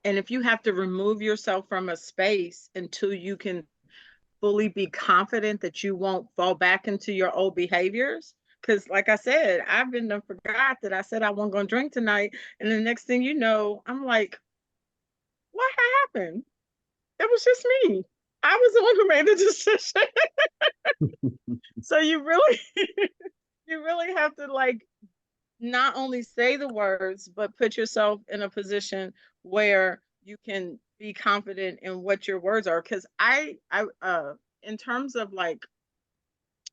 and if you have to remove yourself from a space until you can fully be confident that you won't fall back into your old behaviors. Because, like I said, I've been done forgot that I said I wasn't going to drink tonight. And the next thing you know, I'm like, what happened? It was just me. I was the one who made the decision. So you really, you really have to like not only say the words, but put yourself in a position where you can be confident in what your words are. Because in terms of like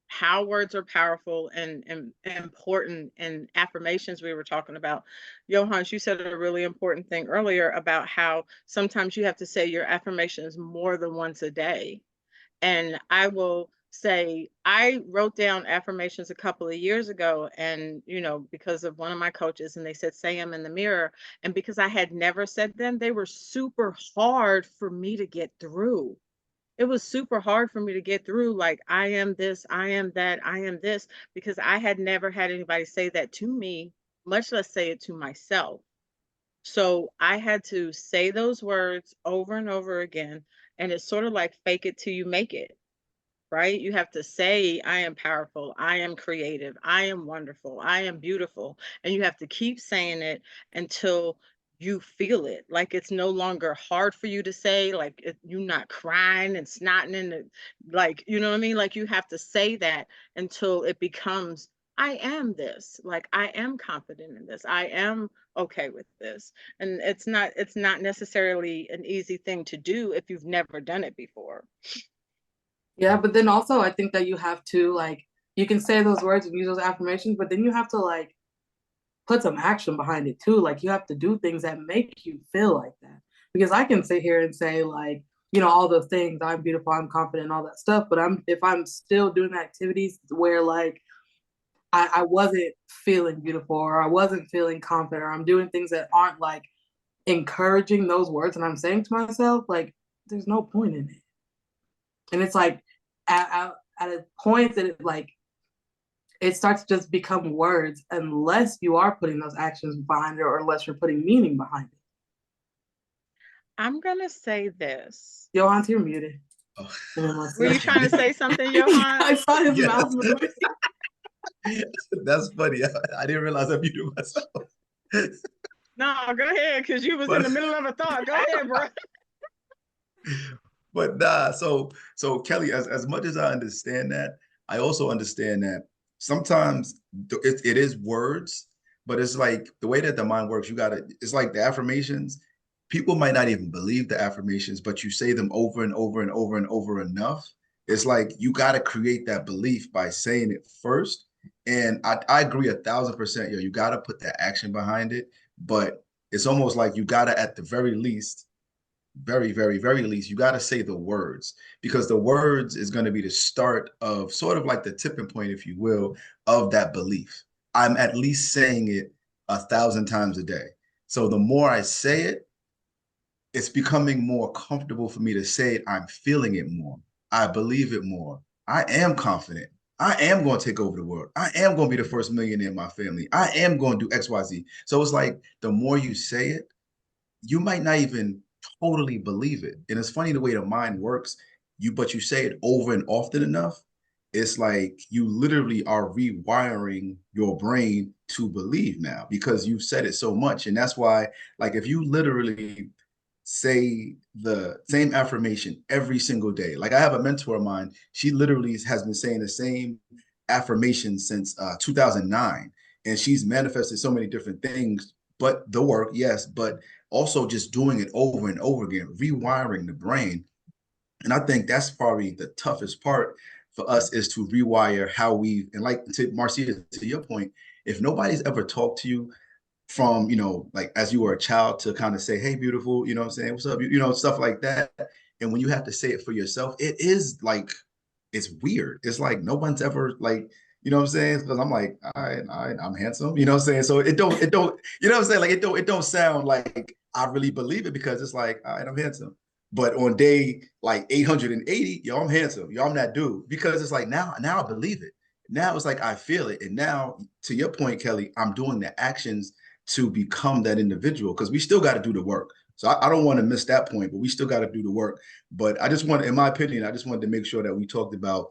how words are powerful and important and affirmations we were talking about. Johannes, you said a really important thing earlier about how sometimes you have to say your affirmations more than once a day. And I will say, I wrote down affirmations a couple of years ago, and, because of one of my coaches, and they said, say them in the mirror. And because I had never said them, they were super hard for me to get through. It was super hard for me to get through, like, I am this, I am that, I am this, because I had never had anybody say that to me, much less say it to myself. So I had to say those words over and over again, and it's sort of like fake it till you make it, right? You have to say, I am powerful, I am creative, I am wonderful, I am beautiful. And you have to keep saying it until you feel it. Like it's no longer hard for you to say, like you're not crying and snotting in the, like, you know what I mean? Like you have to say that until it becomes, I am this, like I am confident in this, I am okay with this. And it's not necessarily an easy thing to do if you've never done it before. Yeah, but then also I think that you have to like you can say those words and use those affirmations, but then you have to like put some action behind it too. Like you have to do things that make you feel like that. Because I can sit here and say like, all those things, I'm beautiful, I'm confident, all that stuff. But if I'm still doing activities where like I wasn't feeling beautiful or I wasn't feeling confident or I'm doing things that aren't like encouraging those words and I'm saying to myself, like, there's no point in it. And it's like at a point that it starts to just become words unless you are putting those actions behind it or unless you're putting meaning behind it. I'm gonna say this. Johan's, you're muted. Oh. Were you trying to say something, Johan? I saw his Yes. mouth moving. That's funny. I didn't realize I muted myself. No, go ahead, because you was in But the middle of a thought. Go ahead, bro. but nah, so Kelly, as much as I understand that, I also understand that sometimes it is words, but it's like the way that the mind works, you gotta, it's like the affirmations, people might not even believe the affirmations, but you say them over and over and over and over enough. It's like you gotta create that belief by saying it first. And I agree 1,000%, yo, you gotta put that action behind it, but it's almost like you gotta at the very least, very least, you got to say the words, because the words is going to be the start of sort of like the tipping point, if you will, of that belief. I'm at least saying it 1,000 times a day. So the more I say it, it's becoming more comfortable for me to say it. I'm feeling it more. I believe it more. I am confident. I am going to take over the world. I am going to be the first millionaire in my family. I am going to do XYZ. So it's like the more you say it, you might not even totally believe it. And it's funny the way the mind works. But you say it over and often enough, it's like you literally are rewiring your brain to believe now because you've said it so much. And that's why, like, if you literally say the same affirmation every single day, like I have a mentor of mine, she literally has been saying the same affirmation since 2009. And she's manifested so many different things, but the work, yes, but also just doing it over and over again, rewiring the brain. And I think that's probably the toughest part for us is to rewire how we, and like to Marcia, to your point, if nobody's ever talked to you from, like as you were a child to kind of say, hey, beautiful, what I'm saying? What's up? Stuff like that. And when you have to say it for yourself, it is like, it's weird. It's like no one's ever like, what I'm saying? Because I'm like, I'm handsome, what I'm saying? So it don't, what I'm saying? Like it don't sound like I really believe it because it's like, all right, I'm handsome. But on day like 880, yo, I'm handsome. Yo, I'm that dude. Because it's like now I believe it. Now it's like I feel it. And now, to your point, Kelly, I'm doing the actions to become that individual because we still got to do the work. So I don't want to miss that point, but we still got to do the work. But I just want, in my opinion, I just wanted to make sure that we talked about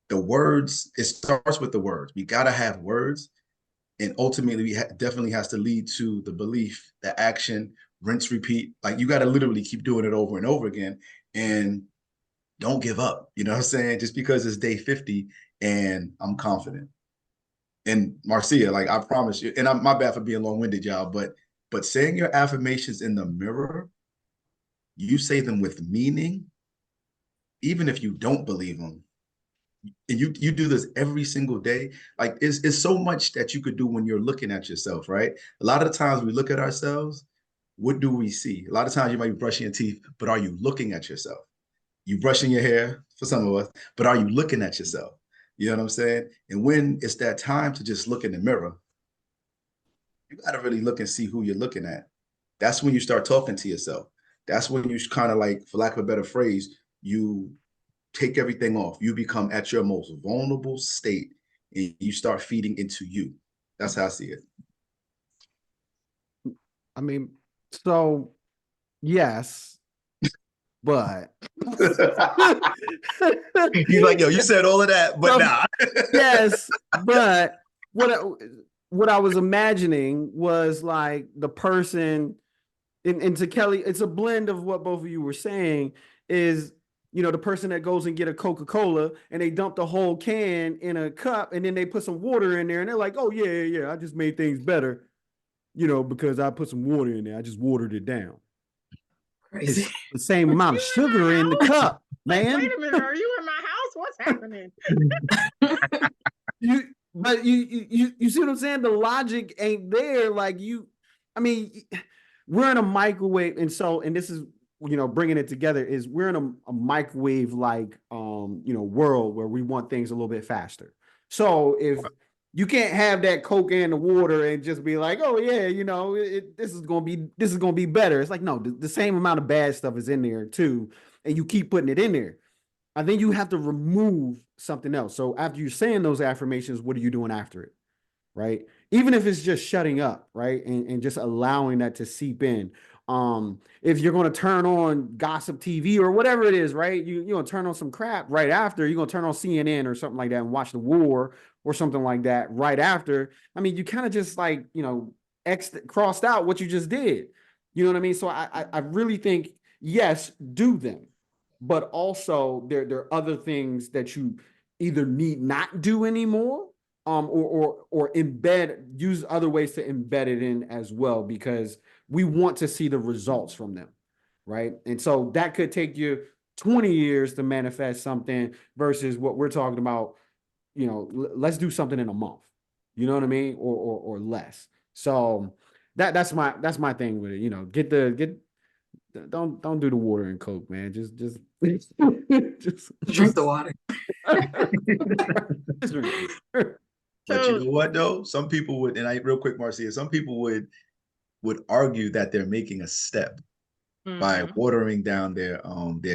the words. It starts with the words. We got to have words. And ultimately, definitely has to lead to the belief, the action, rinse, repeat. Like you got to literally keep doing it over and over again. And don't give up. You know what I'm saying? Just because it's day 50 and I'm confident. And Marcia, like I promise you, and my bad for being long-winded, y'all, but saying your affirmations in the mirror, you say them with meaning, even if you don't believe them. And you do this every single day. Like it's so much that you could do when you're looking at yourself, right? A lot of the times we look at ourselves, what do we see? A lot of times you might be brushing your teeth, but are you looking at yourself? You brushing your hair for some of us, but are you looking at yourself? You know what I'm saying? And when it's that time to just look in the mirror, you got to really look and see who you're looking at. That's when you start talking to yourself. That's when you kind of like, for lack of a better phrase, you take everything off. You become at your most vulnerable state and you start feeding into you. That's how I see it. I mean, so yes, but He's like, yo, you said all of that, but so, nah. yes, but what I was imagining was like the person, and to Kelly, it's a blend of what both of you were saying is, the person that goes and get a Coca-Cola and they dump the whole can in a cup and then they put some water in there and they're like, oh yeah, I just made things better, because I put some water in there. I just watered it down. Crazy. It's the same amount of You in my sugar in the house? cup, Like, man. wait a minute, are you in my house? What's happening? You see what I'm saying? The logic ain't there. Like I mean, we're in a microwave, and this is bringing it together is we're in a microwave like world where we want things a little bit faster. So if you can't have that Coke and the water and just be like, oh yeah, this is gonna be better. It's like no, the same amount of bad stuff is in there too, and you keep putting it in there. I think you have to remove something else. So after you're saying those affirmations, what are you doing after it? Right. Even if it's just shutting up, right. And just allowing that to seep in. If you're going to turn on gossip TV or whatever it is, right. You're going to turn on some crap right after. You're going to turn on CNN or something like that and watch the war or something like that right after. I mean, you kind of just like, crossed out what you just did. You know what I mean? So I really think, yes, do them, but also there are other things that you either need not do anymore, or use other ways to embed it in as well, because we want to see the results from them, right? And so that could take you 20 years to manifest something versus what we're talking about. Let's do something in a month. You know what I mean, or less. So that's my thing with it. Don't do the water and Coke, man. Just Drink the water. just drink. But you So know what though? Some people would, and I real quick, Marcia, some people would argue that they're making a step by mhm. watering down their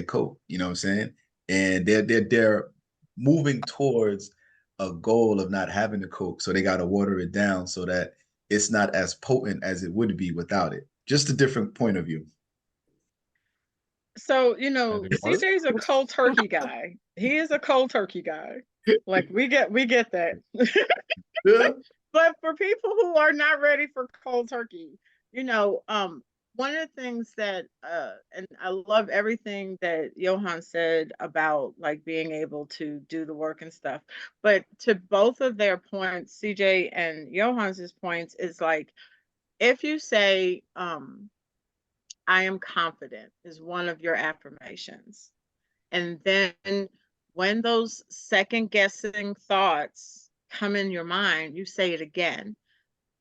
Coke. You know what I'm saying? And they're moving towards a goal of not having the Coke, so they got to water it down so that it's not as potent as it would be without it. Just a different point of view. So, Does it work? CJ's a cold turkey guy. He is a cold turkey guy. Like we get that. Yeah. But for people who are not ready for cold turkey, one of the things that and I love everything that Johan said about like being able to do the work and stuff. But to both of their points, CJ and Johan's points, is like if you say I am confident is one of your affirmations. And then when those second guessing thoughts come in your mind, you say it again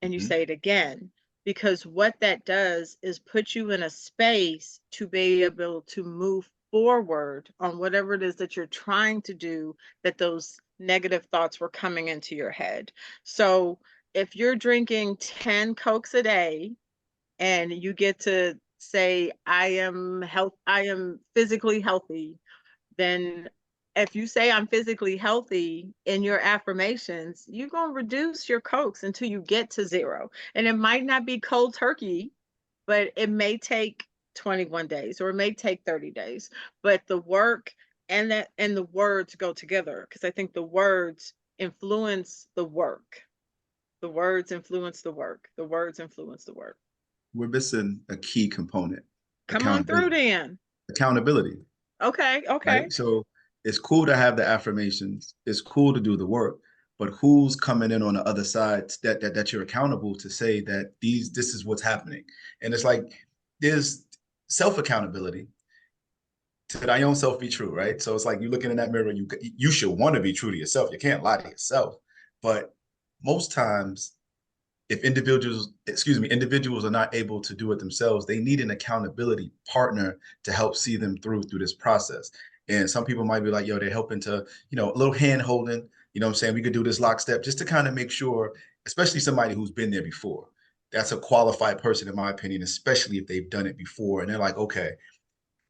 and you Mhm. say it again. Because what that does is put you in a space to be able to move forward on whatever it is that you're trying to do, that those negative thoughts were coming into your head. So if you're drinking 10 Cokes a day, and you get to say I am physically healthy, then if you say I'm physically healthy in your affirmations, you're going to reduce your Cokes until you get to zero. And it might not be cold turkey, but it may take 21 days or it may take 30 days. But the work and the words go together, because I think the words influence the work. The words influence the work. The words influence the work. We're missing a key component: Come on through accountability. then. Accountability, Okay, okay. right? So it's cool to have the affirmations. It's cool to do the work, but who's coming in on the other side that you're accountable to say that this is what's happening? And it's like there's self accountability. To thy own self be true, right? So it's like you're looking in that mirror. You should want to be true to yourself. You can't lie to yourself. But most times, if individuals are not able to do it themselves, they need an accountability partner to help see them through this process. And some people might be like, yo, they're helping to, a little hand holding, what I'm saying? We could do this lockstep just to kind of make sure, especially somebody who's been there before. That's a qualified person, in my opinion, especially if they've done it before. And they're like, okay,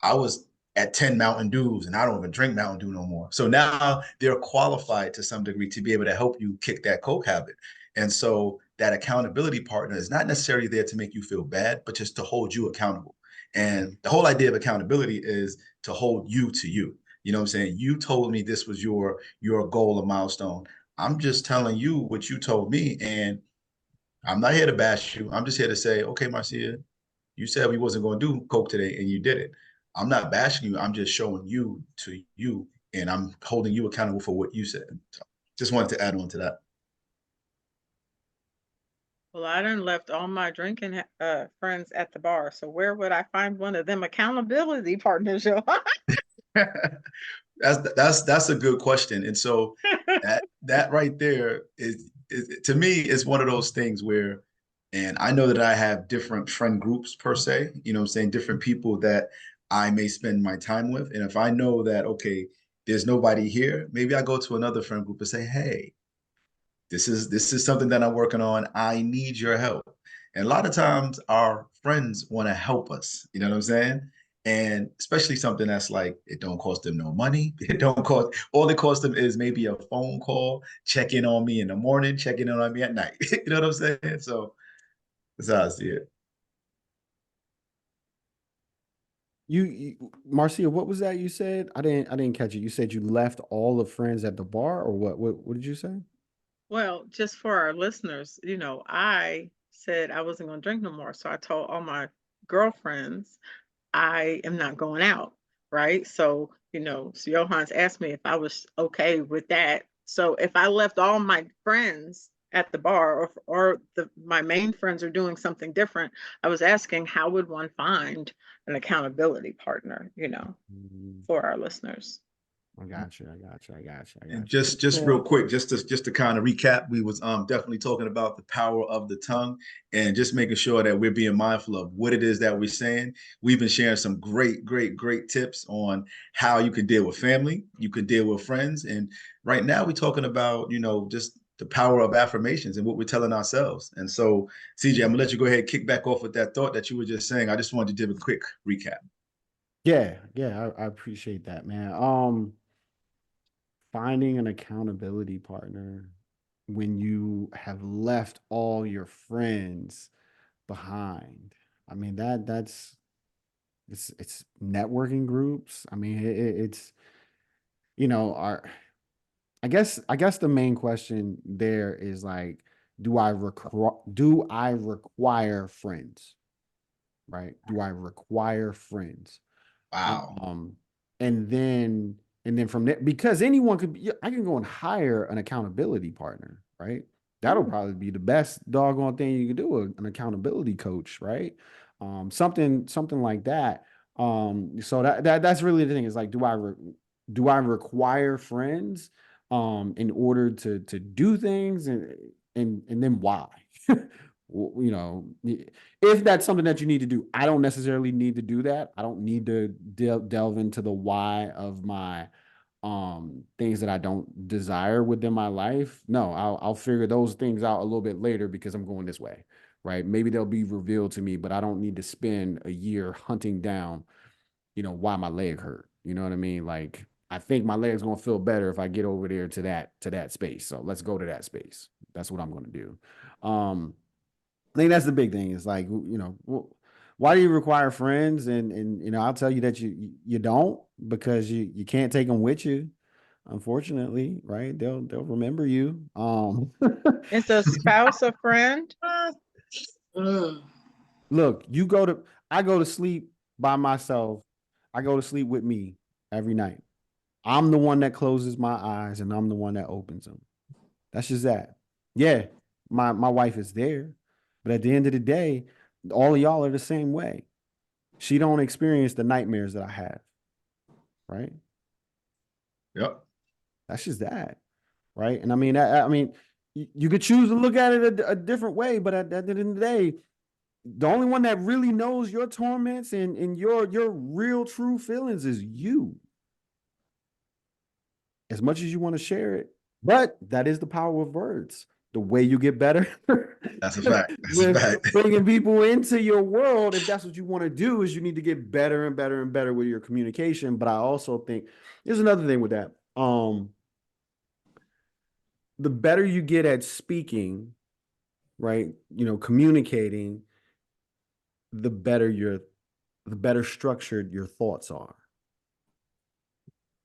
I was at 10 Mountain Dews and I don't even drink Mountain Dew no more. So now they're qualified to some degree to be able to help you kick that Coke habit. And so that accountability partner is not necessarily there to make you feel bad, but just to hold you accountable. And the whole idea of accountability is to hold you to you. You know what I'm saying? You told me this was your goal or milestone. I'm just telling you what you told me. And I'm not here to bash you. I'm just here to say, okay, Marcia, you said we wasn't going to do Coke today and you did it. I'm not bashing you. I'm just showing you to you and I'm holding you accountable for what you said. So just wanted to add on to that. Well, I done left all my drinking friends at the bar. So where would I find one of them accountability partners, y'all? That's a good question. And so that right there is to me is one of those things where, and I know that I have different friend groups per se, what I'm saying, different people that I may spend my time with. And if I know that, okay, there's nobody here, maybe I go to another friend group and say, hey, this is something that I'm working on. I need your help. And a lot of times our friends want to help us. You know what I'm saying? And especially something that's like it don't cost them no money. It don't cost all it costs them is maybe a phone call, check in on me in the morning, checking in on me at night. You know what I'm saying? So that's how I see it. Marcia, what was that you said? I didn't catch it. You said you left all the friends at the bar, or what? What did you say? Well, just for our listeners, I said I wasn't going to drink no more. So I told all my girlfriends I am not going out, right? So, so Johannes asked me if I was okay with that. So if I left all my friends at the bar, or my main friends are doing something different, I was asking how would one find an accountability partner, Mhm. for our listeners. I got you. I got you. I got you. I And got you. just real quick, just to kind of recap, we was definitely talking about the power of the tongue and just making sure that we're being mindful of what it is that we're saying. We've been sharing some great tips on how you can deal with family, you can deal with friends, and right now we're talking about just the power of affirmations and what we're telling ourselves. And so, CJ, I'm gonna let you go ahead and kick back off with that thought that you were just saying. I just wanted to give a quick recap. Yeah, yeah, I appreciate that, man. Finding an accountability partner when you have left all your friends behind. I mean, that's it's networking groups. I mean, it's our I guess the main question there is like, do I require friends? Right? Do I require friends? Wow. Um, and then from there, because anyone could be, I can go and hire an accountability partner, right? That'll probably be the best doggone thing you can do, an accountability coach, right? Something like that. So that's really the thing, is like, do I require friends in order to do things, and then why? If that's something that you need to do. I don't necessarily need to do that. I don't need to delve into the why of my things that I don't desire within my life. No, I'll figure those things out a little bit later because I'm going this way, right? Maybe they'll be revealed to me, but I don't need to spend a year hunting down, why my leg hurt. You know what I mean? Like, I think my leg's gonna feel better if I get over there to that space. So let's go to that space. That's what I'm gonna do. I think that's the big thing. Is like, why do you require friends? And I'll tell you that you don't, because you can't take them with you. Unfortunately, right? They'll remember you. Is a spouse a friend? Mm. Look, I go to sleep by myself. I go to sleep with me every night. I'm the one that closes my eyes and I'm the one that opens them. That's just that. Yeah, my wife is there, but at the end of the day, all of y'all are the same way. She don't experience the nightmares that I have, right? Yep. That's just that, right? And I mean, you could choose to look at it a different way, but at the end of the day, the only one that really knows your torments and your real true feelings is you. As much as you want to share it, but that is the power of words. The way you get better That's a fact. That's a with fact. bringing people into your world, if that's what you want to do, is you need to get better and better and better with your communication. But I also think there's another thing with that. The better you get at speaking, right? Communicating, the better the better structured your thoughts are,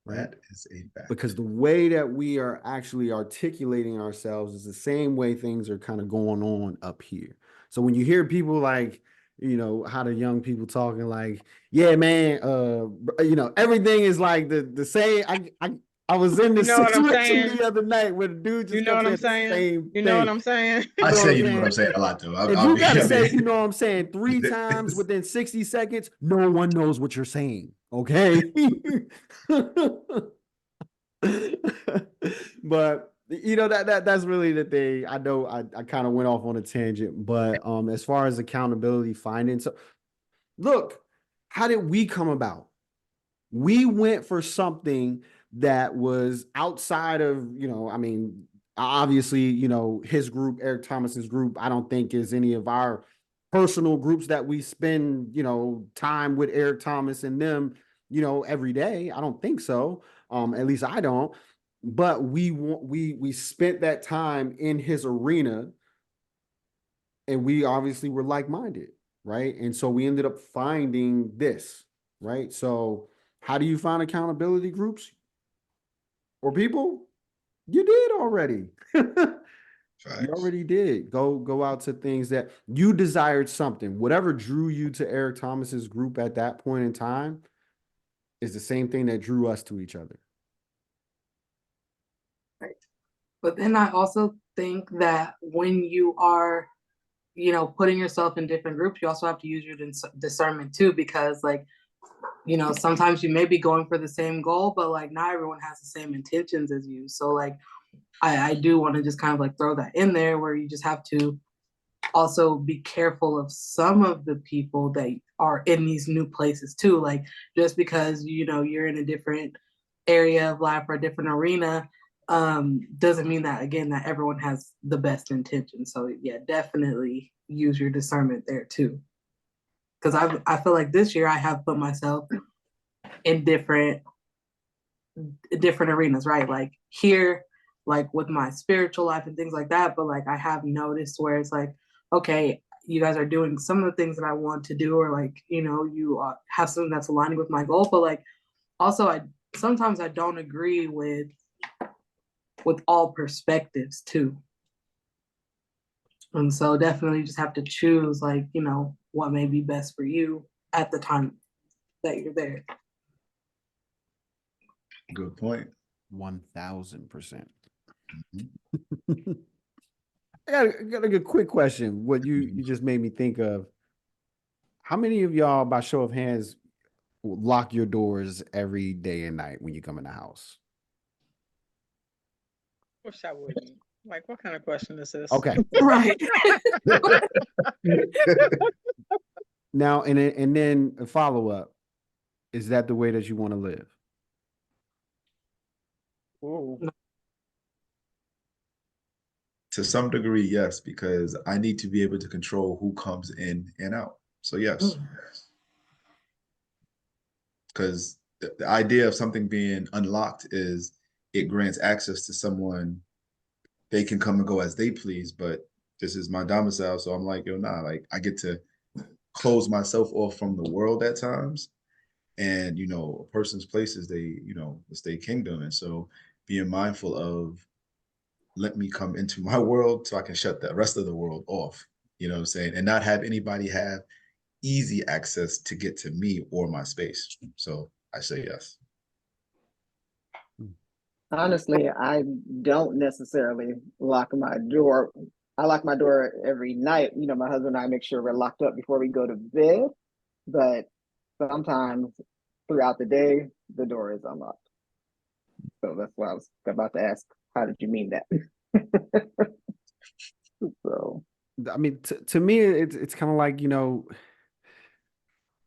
right? That is a fact. Because the way that we are actually articulating ourselves is the same way things are kind of going on up here. So when you hear people like, how the young people talking like, yeah, man, everything is like the same. I was in You this know what I'm situation saying? the other night where the dude You just know kept what I'm saying the saying? same You know what thing. I'm saying? You I know what say I'm you know what saying? I'm saying a lot though. If I'll you be. got to I say, mean, what I'm saying, 3 times within 60 seconds, no one knows what you're saying. Okay. But that's really the thing. I know I kind of went off on a tangent, but as far as accountability finding, so look, how did we come about? We went for something that was outside of, I mean, obviously, his group, Eric Thomas's group, I don't think is any of our personal groups that we spend, time with Eric Thomas and them, every day. I don't think so. At least I don't. But we spent that time in his arena, and we obviously were like-minded, right? And so we ended up finding this, right? So how do you find accountability groups or people? You did already. You Facts. already did. Go out to things that you desired something. Whatever drew you to Eric Thomas's group at that point in time is the same thing that drew us to each other. Right. But then I also think that when you are, you know, putting yourself in different groups, you also have to use your discernment too, because like, you know, sometimes you may be going for the same goal, but like not everyone has the same intentions as you. So like, I do want to just kind of like throw that in there where you just have to also be careful of some of the people that are in these new places too. Like just because, you know, you're in a different area of life or a different arena, doesn't mean that again that everyone has the best intention. So yeah, definitely use your discernment there too. Because I feel like this year I have put myself in different arenas, right? Like here, like with my spiritual life and things like that. But like I have noticed where it's like, okay, you guys are doing some of the things that I want to do, or like, you know, you have something that's aligning with my goal. But like also, I sometimes I don't agree with all perspectives too. And so definitely just have to choose like, you know, what may be best for you at the time that you're there. Good point. 1000%. Mhm. I got a quick question. What you just made me think of. How many of y'all, by show of hands, lock your doors every day and night when you come in the house? Wish I wouldn't. Like, what kind of question is this? Okay. Right. Now, and then a follow-up. Is that the way that you want to live? Ooh. To some degree, yes, because I need to be able to control who comes in and out. So yes, because the idea of something being unlocked is it grants access to someone. They can come and go as they please, but this is my domicile. So I'm like, yo, nah, like I get to close myself off from the world at times. And, a person's place is it's their kingdom. And so being mindful of let me come into my world so I can shut the rest of the world off, you know what I'm saying? And not have anybody have easy access to get to me or my space. So I say yes. Honestly, I don't necessarily lock my door. I lock my door every night. My husband and I make sure we're locked up before we go to bed, but sometimes throughout the day, the door is unlocked. So that's why I was about to ask, how did you mean that? So, I mean, to me, it's kind of like,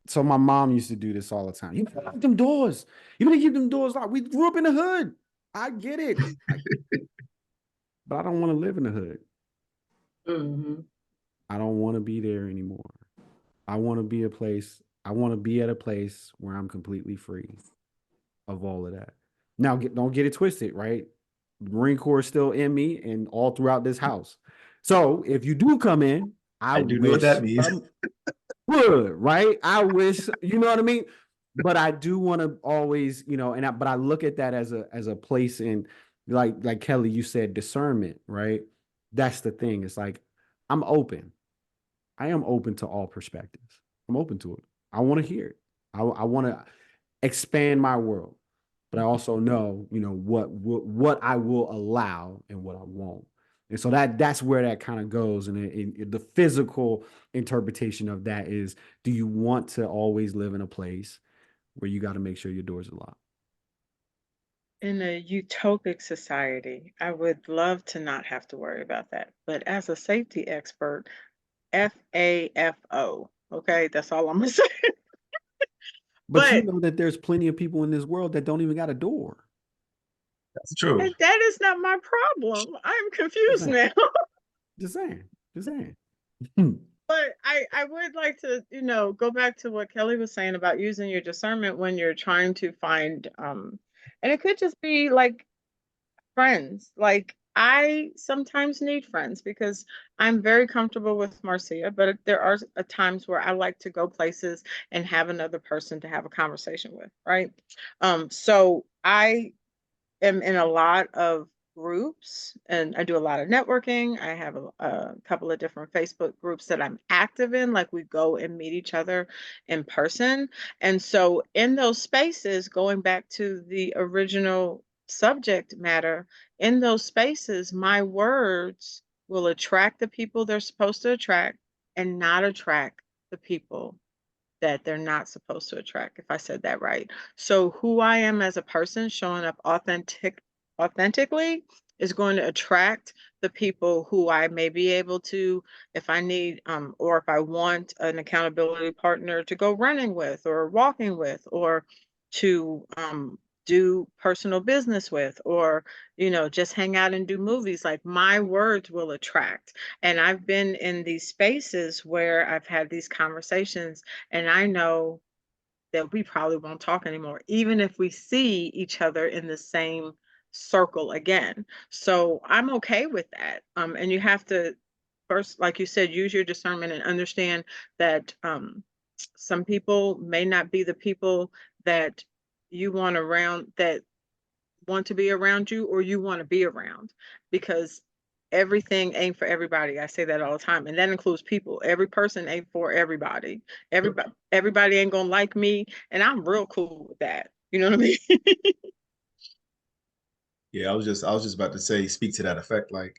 so my mom used to do this all the time. You gotta lock them doors. You better keep them doors locked. We grew up in the hood. I get it. But I don't want to live in the hood. Mm-hmm. I don't want to be there anymore. I want to be at a place where I'm completely free of all of that. Now, don't get it twisted, right? The Marine Corps is still in me and all throughout this house. So if you do come in, I I do know what wish that means. would, right? I wish, you know what I mean? But I do want to always, but I look at that as a place in like Kelly, you said discernment, right? That's the thing. It's like I'm open. I am open to all perspectives. I'm open to it. I want to hear it. I want to expand my world, but I also know, what I will allow and what I won't. And so that's where that kind of goes. And the physical interpretation of that is, do you want to always live in a place where you got to make sure your doors are locked? In a utopic society, I would love to not have to worry about that. But as a safety expert, FAFO. Okay, that's all I'm gonna say. But you But know that there's plenty of people in this world that don't even got a door. That's true. and that is not my problem. I'm Just confused saying. now. Just saying. Just saying. But I would like to, go back to what Kelly was saying about using your discernment when you're trying to find and it could just be like friends. Like I sometimes need friends because I'm very comfortable with Marcia, but there are times where I like to go places and have another person to have a conversation with, right? So I am in a lot of groups, and I do a lot of networking. I have a couple of different Facebook groups that I'm active in, like we go and meet each other in person. And so in those spaces, going back to the original subject matter, in those spaces, my words will attract the people they're supposed to attract and not attract the people that they're not supposed to attract, if I said that right. So who I am as a person showing up authentically is going to attract the people who I may be able to, if I need or if I want an accountability partner to go running with or walking with, or to do personal business with, or just hang out and do movies. Like, my words will attract. And I've been in these spaces where I've had these conversations, and I know that we probably won't talk anymore, even if we see each other in the same circle again. So I'm okay with that. And you have to first, like you said, use your discernment and understand that some people may not be the people that you want around, that want to be around you or you want to be around, because everything ain't for everybody. I say that all the time, and that includes people. Every person ain't for everybody. Everybody ain't gonna like me, and I'm real cool with that. You know what I mean? Yeah, I was just about to say, speak to that effect. Like,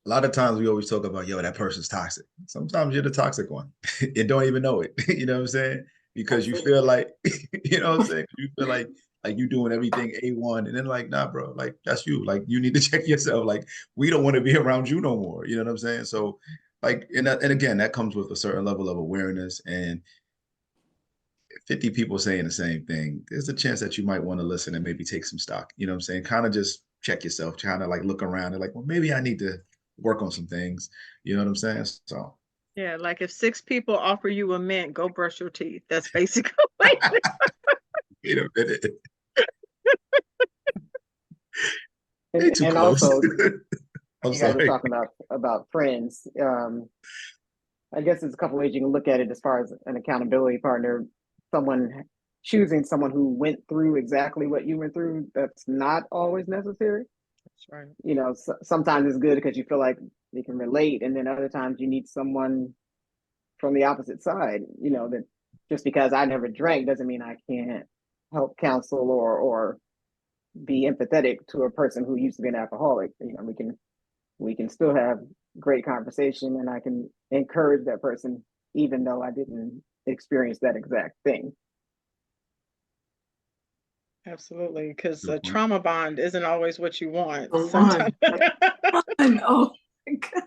a lot of times we always talk about, yo, that person's toxic. Sometimes you're the toxic one and don't even know it. You know what I'm saying? Because you feel like, you know what I'm saying? You feel like you doing everything A1, and then like, nah, bro, like that's you. Like, you need to check yourself. Like, we don't want to be around you no more. You know what I'm saying? So like, and again, that comes with a certain level of awareness, and 50 people saying the same thing, there's a chance that you might want to listen and maybe take some stock. You know what I'm saying? Kind of just check yourself, kind of like look around and like, well, maybe I need to work on some things. You know what I'm saying? So Yeah, like if 6 people offer you a mint, go brush your teeth. That's basically wait a minute. They And too and close. also, I'm you guys are sorry. talking about friends. I guess there's a couple ways you can look at it as far as an accountability partner. Someone choosing someone who went through exactly what you went through, that's not always necessary. That's right. Sometimes it's good because you feel like they can relate, and then other times you need someone from the opposite side. That just because I never drank doesn't mean I can't help counsel or be empathetic to a person who used to be an alcoholic. We can still have great conversation, and I can encourage that person even though I didn't experience that exact thing. Absolutely, because a Good point. trauma bond isn't always what you want. The Sometimes, one. Oh my God.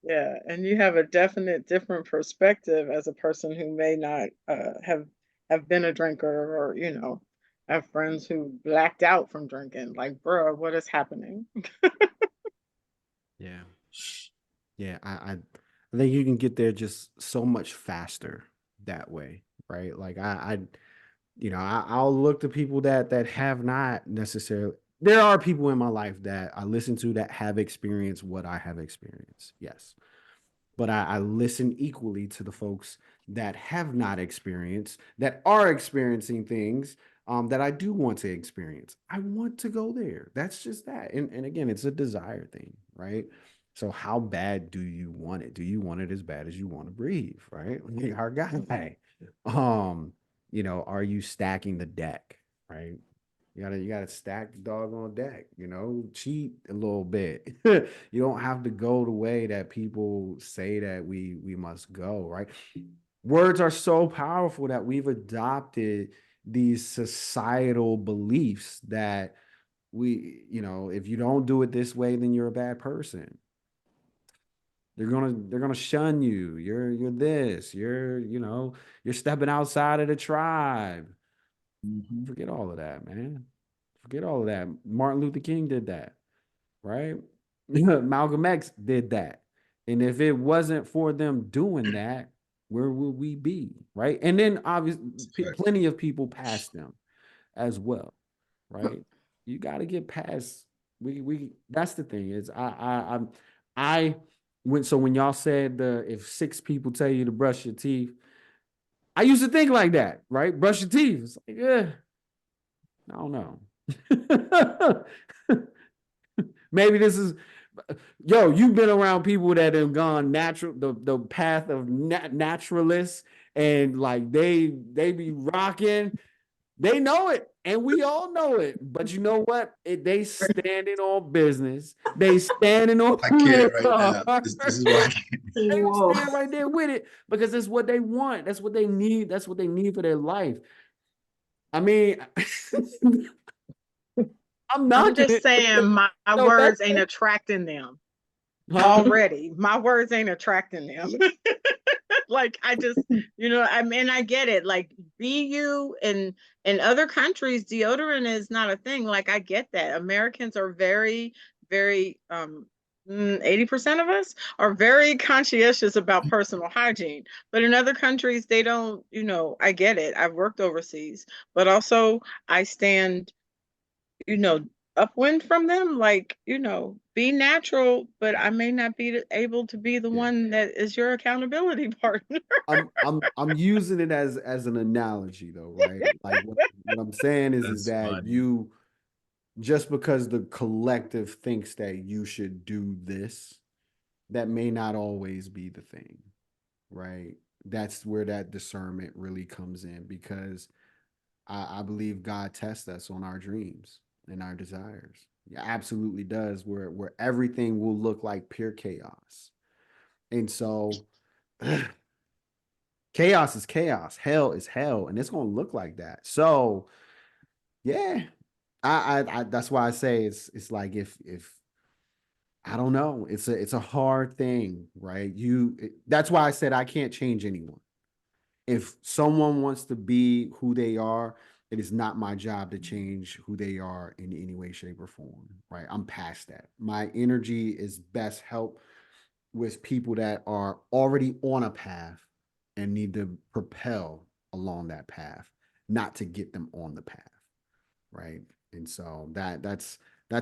yeah, and you have a definite different perspective as a person who may not have been a drinker, or have friends who blacked out from drinking. Like, bro, what is happening? Yeah. Yeah. I think you can get there just so much faster that way, right? Like I'll look to people that have not necessarily. There are people in my life that I listen to that have experienced what I have experienced. Yes. But I listen equally to the folks that have not experienced, that are experiencing things that I do want to experience. I want to go there. That's just that. And again, it's a desire thing, right? So how bad do you want it? Do you want it as bad as you want to breathe, right? Like our guy. Are you stacking the deck, right? You gotta stack the dog on deck, cheat a little bit. You don't have to go the way that people say that we must go, right? Words are so powerful that we've adopted these societal beliefs that if you don't do it this way, then you're a bad person. They're gonna shun you. You're this, you're stepping outside of the tribe. Mhm. Forget all of that, man. Forget all of that. Martin Luther King did that, right? Malcolm X did that. And if it wasn't for them doing that, where would we be, right? And then obviously plenty of people past them as well, right? You got to get past. We That's the thing is I when y'all said if 6 people tell you to brush your teeth, I used to think like that, right? Brush your teeth. It's like, I don't know. Maybe this is, yo, you've been around people that have gone natural, the path of naturalists, and like they be rocking. They know it, and we all know it. But you know what? They standing on business. They standing on I who they can't right are. now. This is why I can't. They Whoa. stand right there with it because it's what they want. That's what they need. That's what they need for their life. I mean, I'm I'm knocking just it. saying my No, that's words ain't attracting them huh? already. My words ain't attracting them. Like I just, I mean, I get it. Like BU in other countries, deodorant is not a thing. Like I get that. Americans are very, very 80% of us are very conscientious about personal hygiene. But in other countries, they don't, I get it. I've worked overseas, but also I stand, you know, upwind from them. Like, be natural, but I may not be able to be the Yeah. one that is your accountability partner. I'm using it as an analogy though, right? Like what I'm saying is That's that funny. you just because the collective thinks that you should do this, that may not always be the thing, right? That's where that discernment really comes in because I believe God tests us on our dreams and our desires. He absolutely does, where everything will look like pure chaos. And so chaos is chaos, hell is hell, and it's gonna look like that. So yeah, I that's why I say it's like if I don't know, it's a hard thing, right? That's why I said I can't change anyone. If someone wants to be who they are, it is not my job to change who they are in any way, shape, or form, right? I'm past that. My energy is best helped with people that are already on a path and need to propel along that path, not to get them on the path, right? And so that's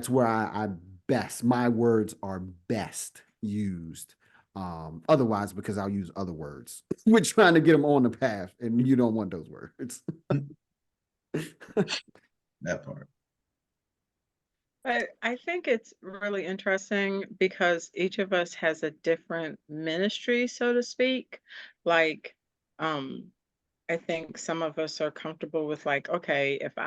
where I best my words are best used. Otherwise, because I'll use other words. We're trying to get them on the path, and you don't want those words. That part. But I think it's really interesting because each of us has a different ministry, so to speak. Like, um, I think some of us are comfortable with like, okay, if uh,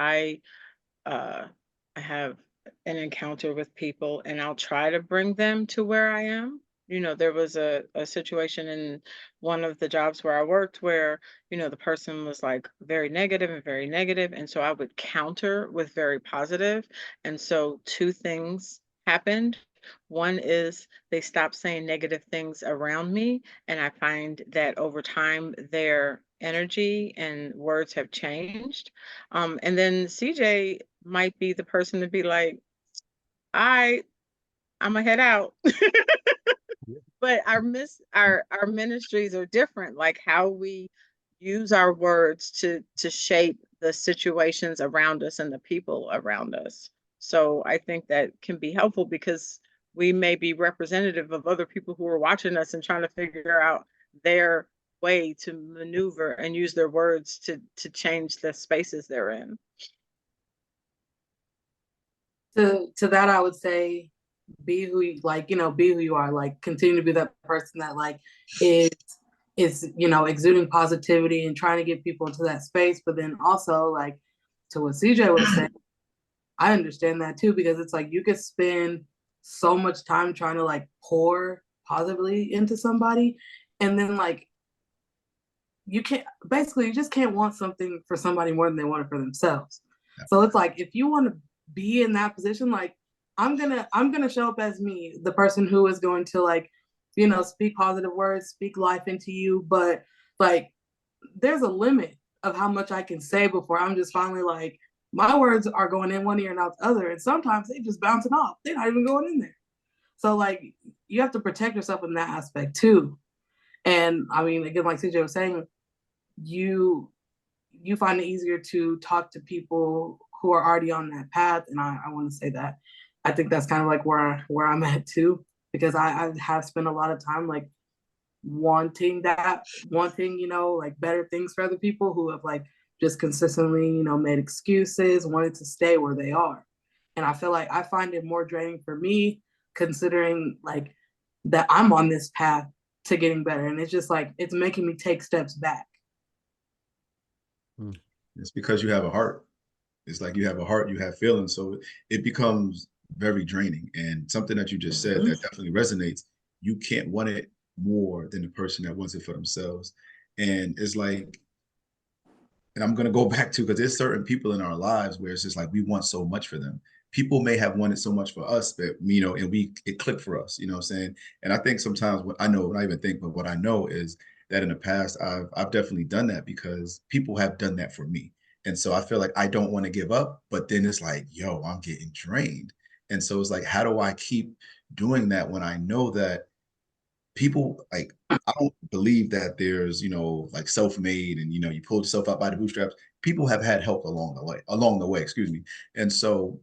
I have an encounter with people and I'll try to bring them to where I am. There was a situation in one of the jobs where I worked where, the person was like very negative and very negative. And so I would counter with very positive. And so two things happened. One is they stopped saying negative things around me. And I find that over time, their energy and words have changed. And then CJ might be the person to be like, I I'm gonna head out. But our ministries are different, like how we use our words to shape the situations around us and the people around us. So I think that can be helpful because we may be representative of other people who are watching us and trying to figure out their way to maneuver and use their words to change the spaces they're in. To that, I would say be who you like, be who you are. Like continue to be that person that like is exuding positivity and trying to get people into that space. But then also like to what CJ was saying, I understand that too, because it's like you could spend so much time trying to like pour positively into somebody, and then like you just can't want something for somebody more than they want it for themselves. So it's like if you want to be in that position, like I'm gonna show up as me, the person who is going to like, speak positive words, speak life into you, but like there's a limit of how much I can say before I'm just finally like my words are going in one ear and out the other, and sometimes they just bouncing off. They're not even going in there. So like you have to protect yourself in that aspect too. And I mean, again, like CJ was saying, you you find it easier to talk to people who are already on that path. And I want to say that I think that's kind of like where I'm at too, because I have spent a lot of time like wanting, like better things for other people who have like just consistently, made excuses, wanted to stay where they are. And I feel like I find it more draining for me, considering like that I'm on this path to getting better. And it's just like, it's making me take steps back. It's because you have a heart. It's like you have a heart, you have feelings. So it becomes very draining. And something that you just said that definitely resonates. You can't want it more than the person that wants it for themselves. And it's like, and I'm going to go back to, because there's certain people in our lives where it's just like we want so much for them. People may have wanted so much for us, but and it clicked for us, you know what I'm saying? And I think sometimes what I know, not even think, but what I know is that in the past I've definitely done that because people have done that for me. And so I feel like I don't want to give up, but then it's like, yo, I'm getting drained. And so it's like, how do I keep doing that when I know that people like, I don't believe that there's, like self-made and you pulled yourself out by the bootstraps. People have had help along the way, excuse me. And so,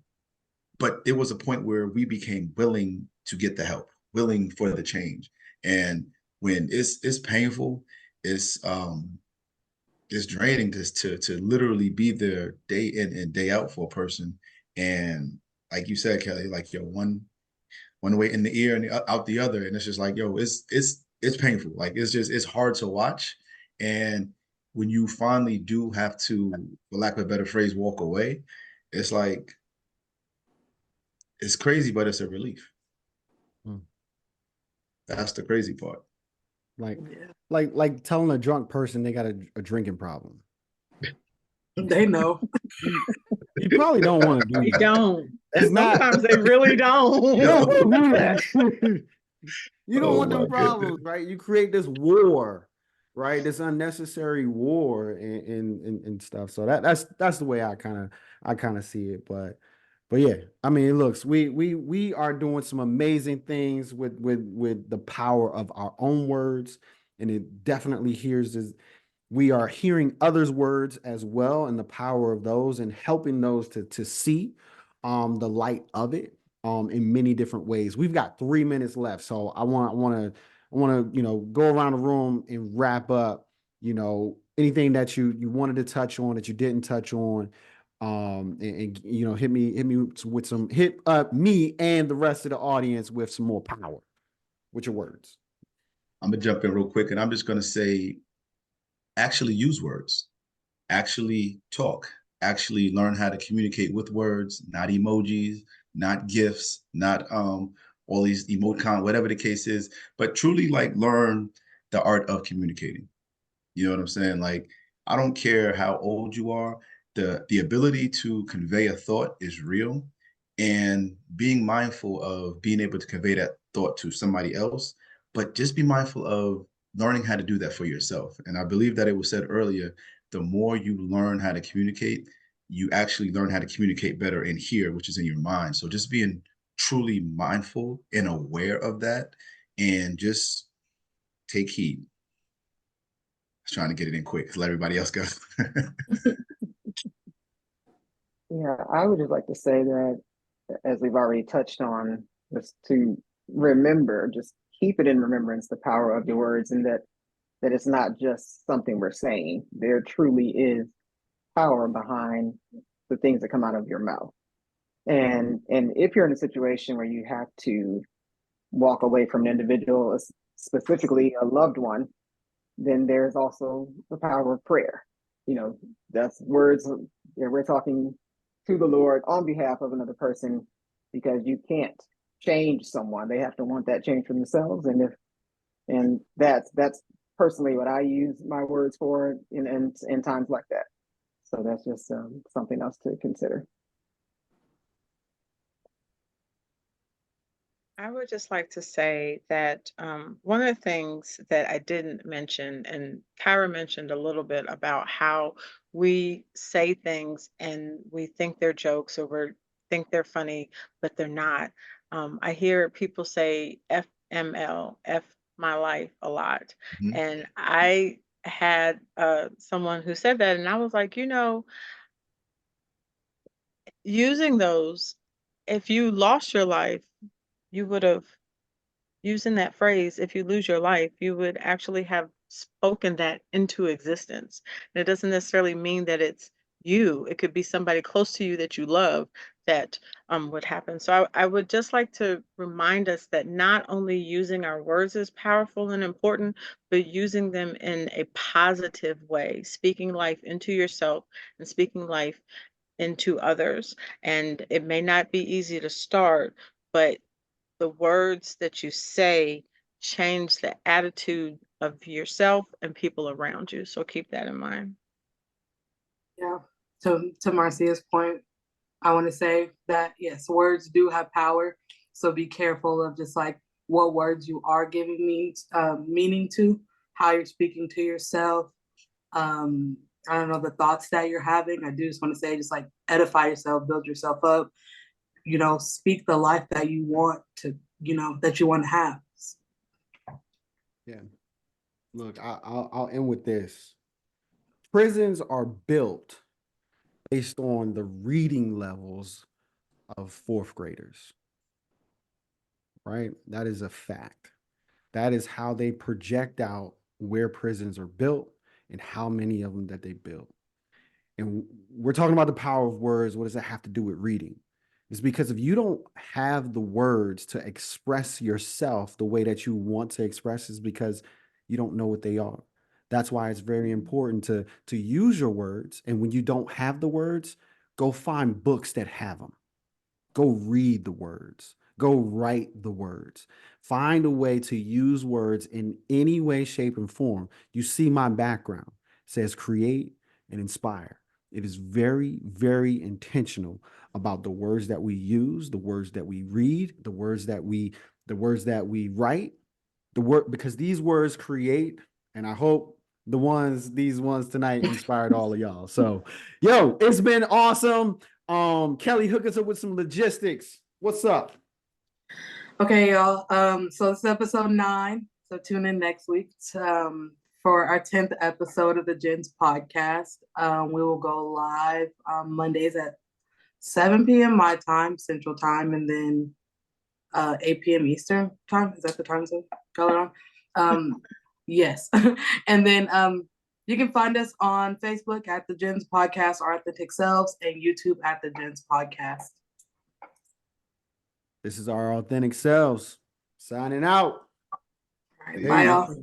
but there was a point where we became willing to get the help, willing for the change. And when it's painful, it's draining to literally be there day in and day out for a person. And like you said, Kelly, like one way in the ear and out the other, and it's just like, yo, it's painful. Like it's hard to watch. And when you finally do have to, for lack of a better phrase, walk away, it's like it's crazy, but it's a relief. Mm. That's the crazy part. Like, Yeah. like telling a drunk person they got a drinking problem. They know. You probably don't want to do They that. don't. It's not. Sometimes they really You don't. don't want to do that. You don't Oh want my them problems, goodness. right? You create this war, right? This unnecessary war and stuff. So that's the way I kind of see it. But yeah, I mean, looks, we are doing some amazing things with the power of our own words, and it definitely hears this. We are hearing others' words as well, and the power of those, and helping those to see the light of it in many different ways. We've got 3 minutes left, so I want to go around the room and wrap up. Anything that you wanted to touch on that you didn't touch on, and hit me with some hit me and the rest of the audience with some more power with your words. I'm gonna jump in real quick, and I'm just gonna say, actually use words, actually talk, actually learn how to communicate with words, not emojis, not gifs, not all these emoticon, whatever the case is, but truly like learn the art of communicating. You know what I'm saying? Like, I don't care how old you are, the ability to convey a thought is real. And being mindful of being able to convey that thought to somebody else, but just be mindful of learning how to do that for yourself. And I believe that it was said earlier, the more you learn how to communicate, you actually learn how to communicate better in here, which is in your mind. So just being truly mindful and aware of that, and just take heed. Trying to get it in quick, let everybody else go. Yeah, I would just like to say that, as we've already touched on, just to remember, just keep it in remembrance, the power of your words, and that it's not just something we're saying. There truly is power behind the things that come out of your mouth. And if you're in a situation where you have to walk away from an individual, specifically a loved one, then there's also the power of prayer. That's words that we're talking to the Lord on behalf of another person, because you can't change someone. They have to want that change for themselves. And that's personally what I use my words for in times like that. So that's just something else to consider. I would just like to say that one of the things that I didn't mention, and Kyra mentioned a little bit about how we say things and we think they're jokes or we think they're funny, but they're not. I hear people say FML, F my life a lot. Mhm. And I had someone who said that, and I was like, using those, if you lost your life, you would have using that phrase, if you lose your life, you would actually have spoken that into existence. And it doesn't necessarily mean that it's you. It could be somebody close to you that you love that would happen. So I would just like to remind us that not only using our words is powerful and important, but using them in a positive way, speaking life into yourself and speaking life into others. And it may not be easy to start, but the words that you say change the attitude of yourself and people around you. So keep that in mind. Yeah. To Marcia's point, I want to say that yes, words do have power. So be careful of just like what words you are giving meaning to, how you're speaking to yourself. I don't know the thoughts that you're having. I do just want to say, just like edify yourself, build yourself up. Speak the life that you want to, that you want to have. Yeah. Look, I'll end with this. Prisons are built based on the reading levels of fourth graders, right? That is a fact. That is how they project out where prisons are built and how many of them that they built. And we're talking about the power of words. What does that have to do with reading? It's because if you don't have the words to express yourself the way that you want to express, is because you don't know what they are. That's why it's very important to use your words. And when you don't have the words, go find books that have them. Go read the words. Go write the words. Find a way to use words in any way, shape, and form. You see my background. It says create and inspire. It is very, very intentional about the words that we use, the words that we read, the words that we write, because these words create, and I hope these ones tonight inspired all of y'all. So, yo, it's been awesome. Kelly, hook us up with some logistics. What's up? Okay, y'all. So it's episode 9. So tune in next week for our 10th episode of the Gens podcast. We will go live on Mondays at 7 p.m. my time, Central Time, and then 8 p.m. Eastern Time. Is that the time zone going on? Yes. And then you can find us on Facebook at the Gens Podcast, Our Authentic Selves, and YouTube at the Gens Podcast. This is Our Authentic Selves signing out. All right, bye, y'all.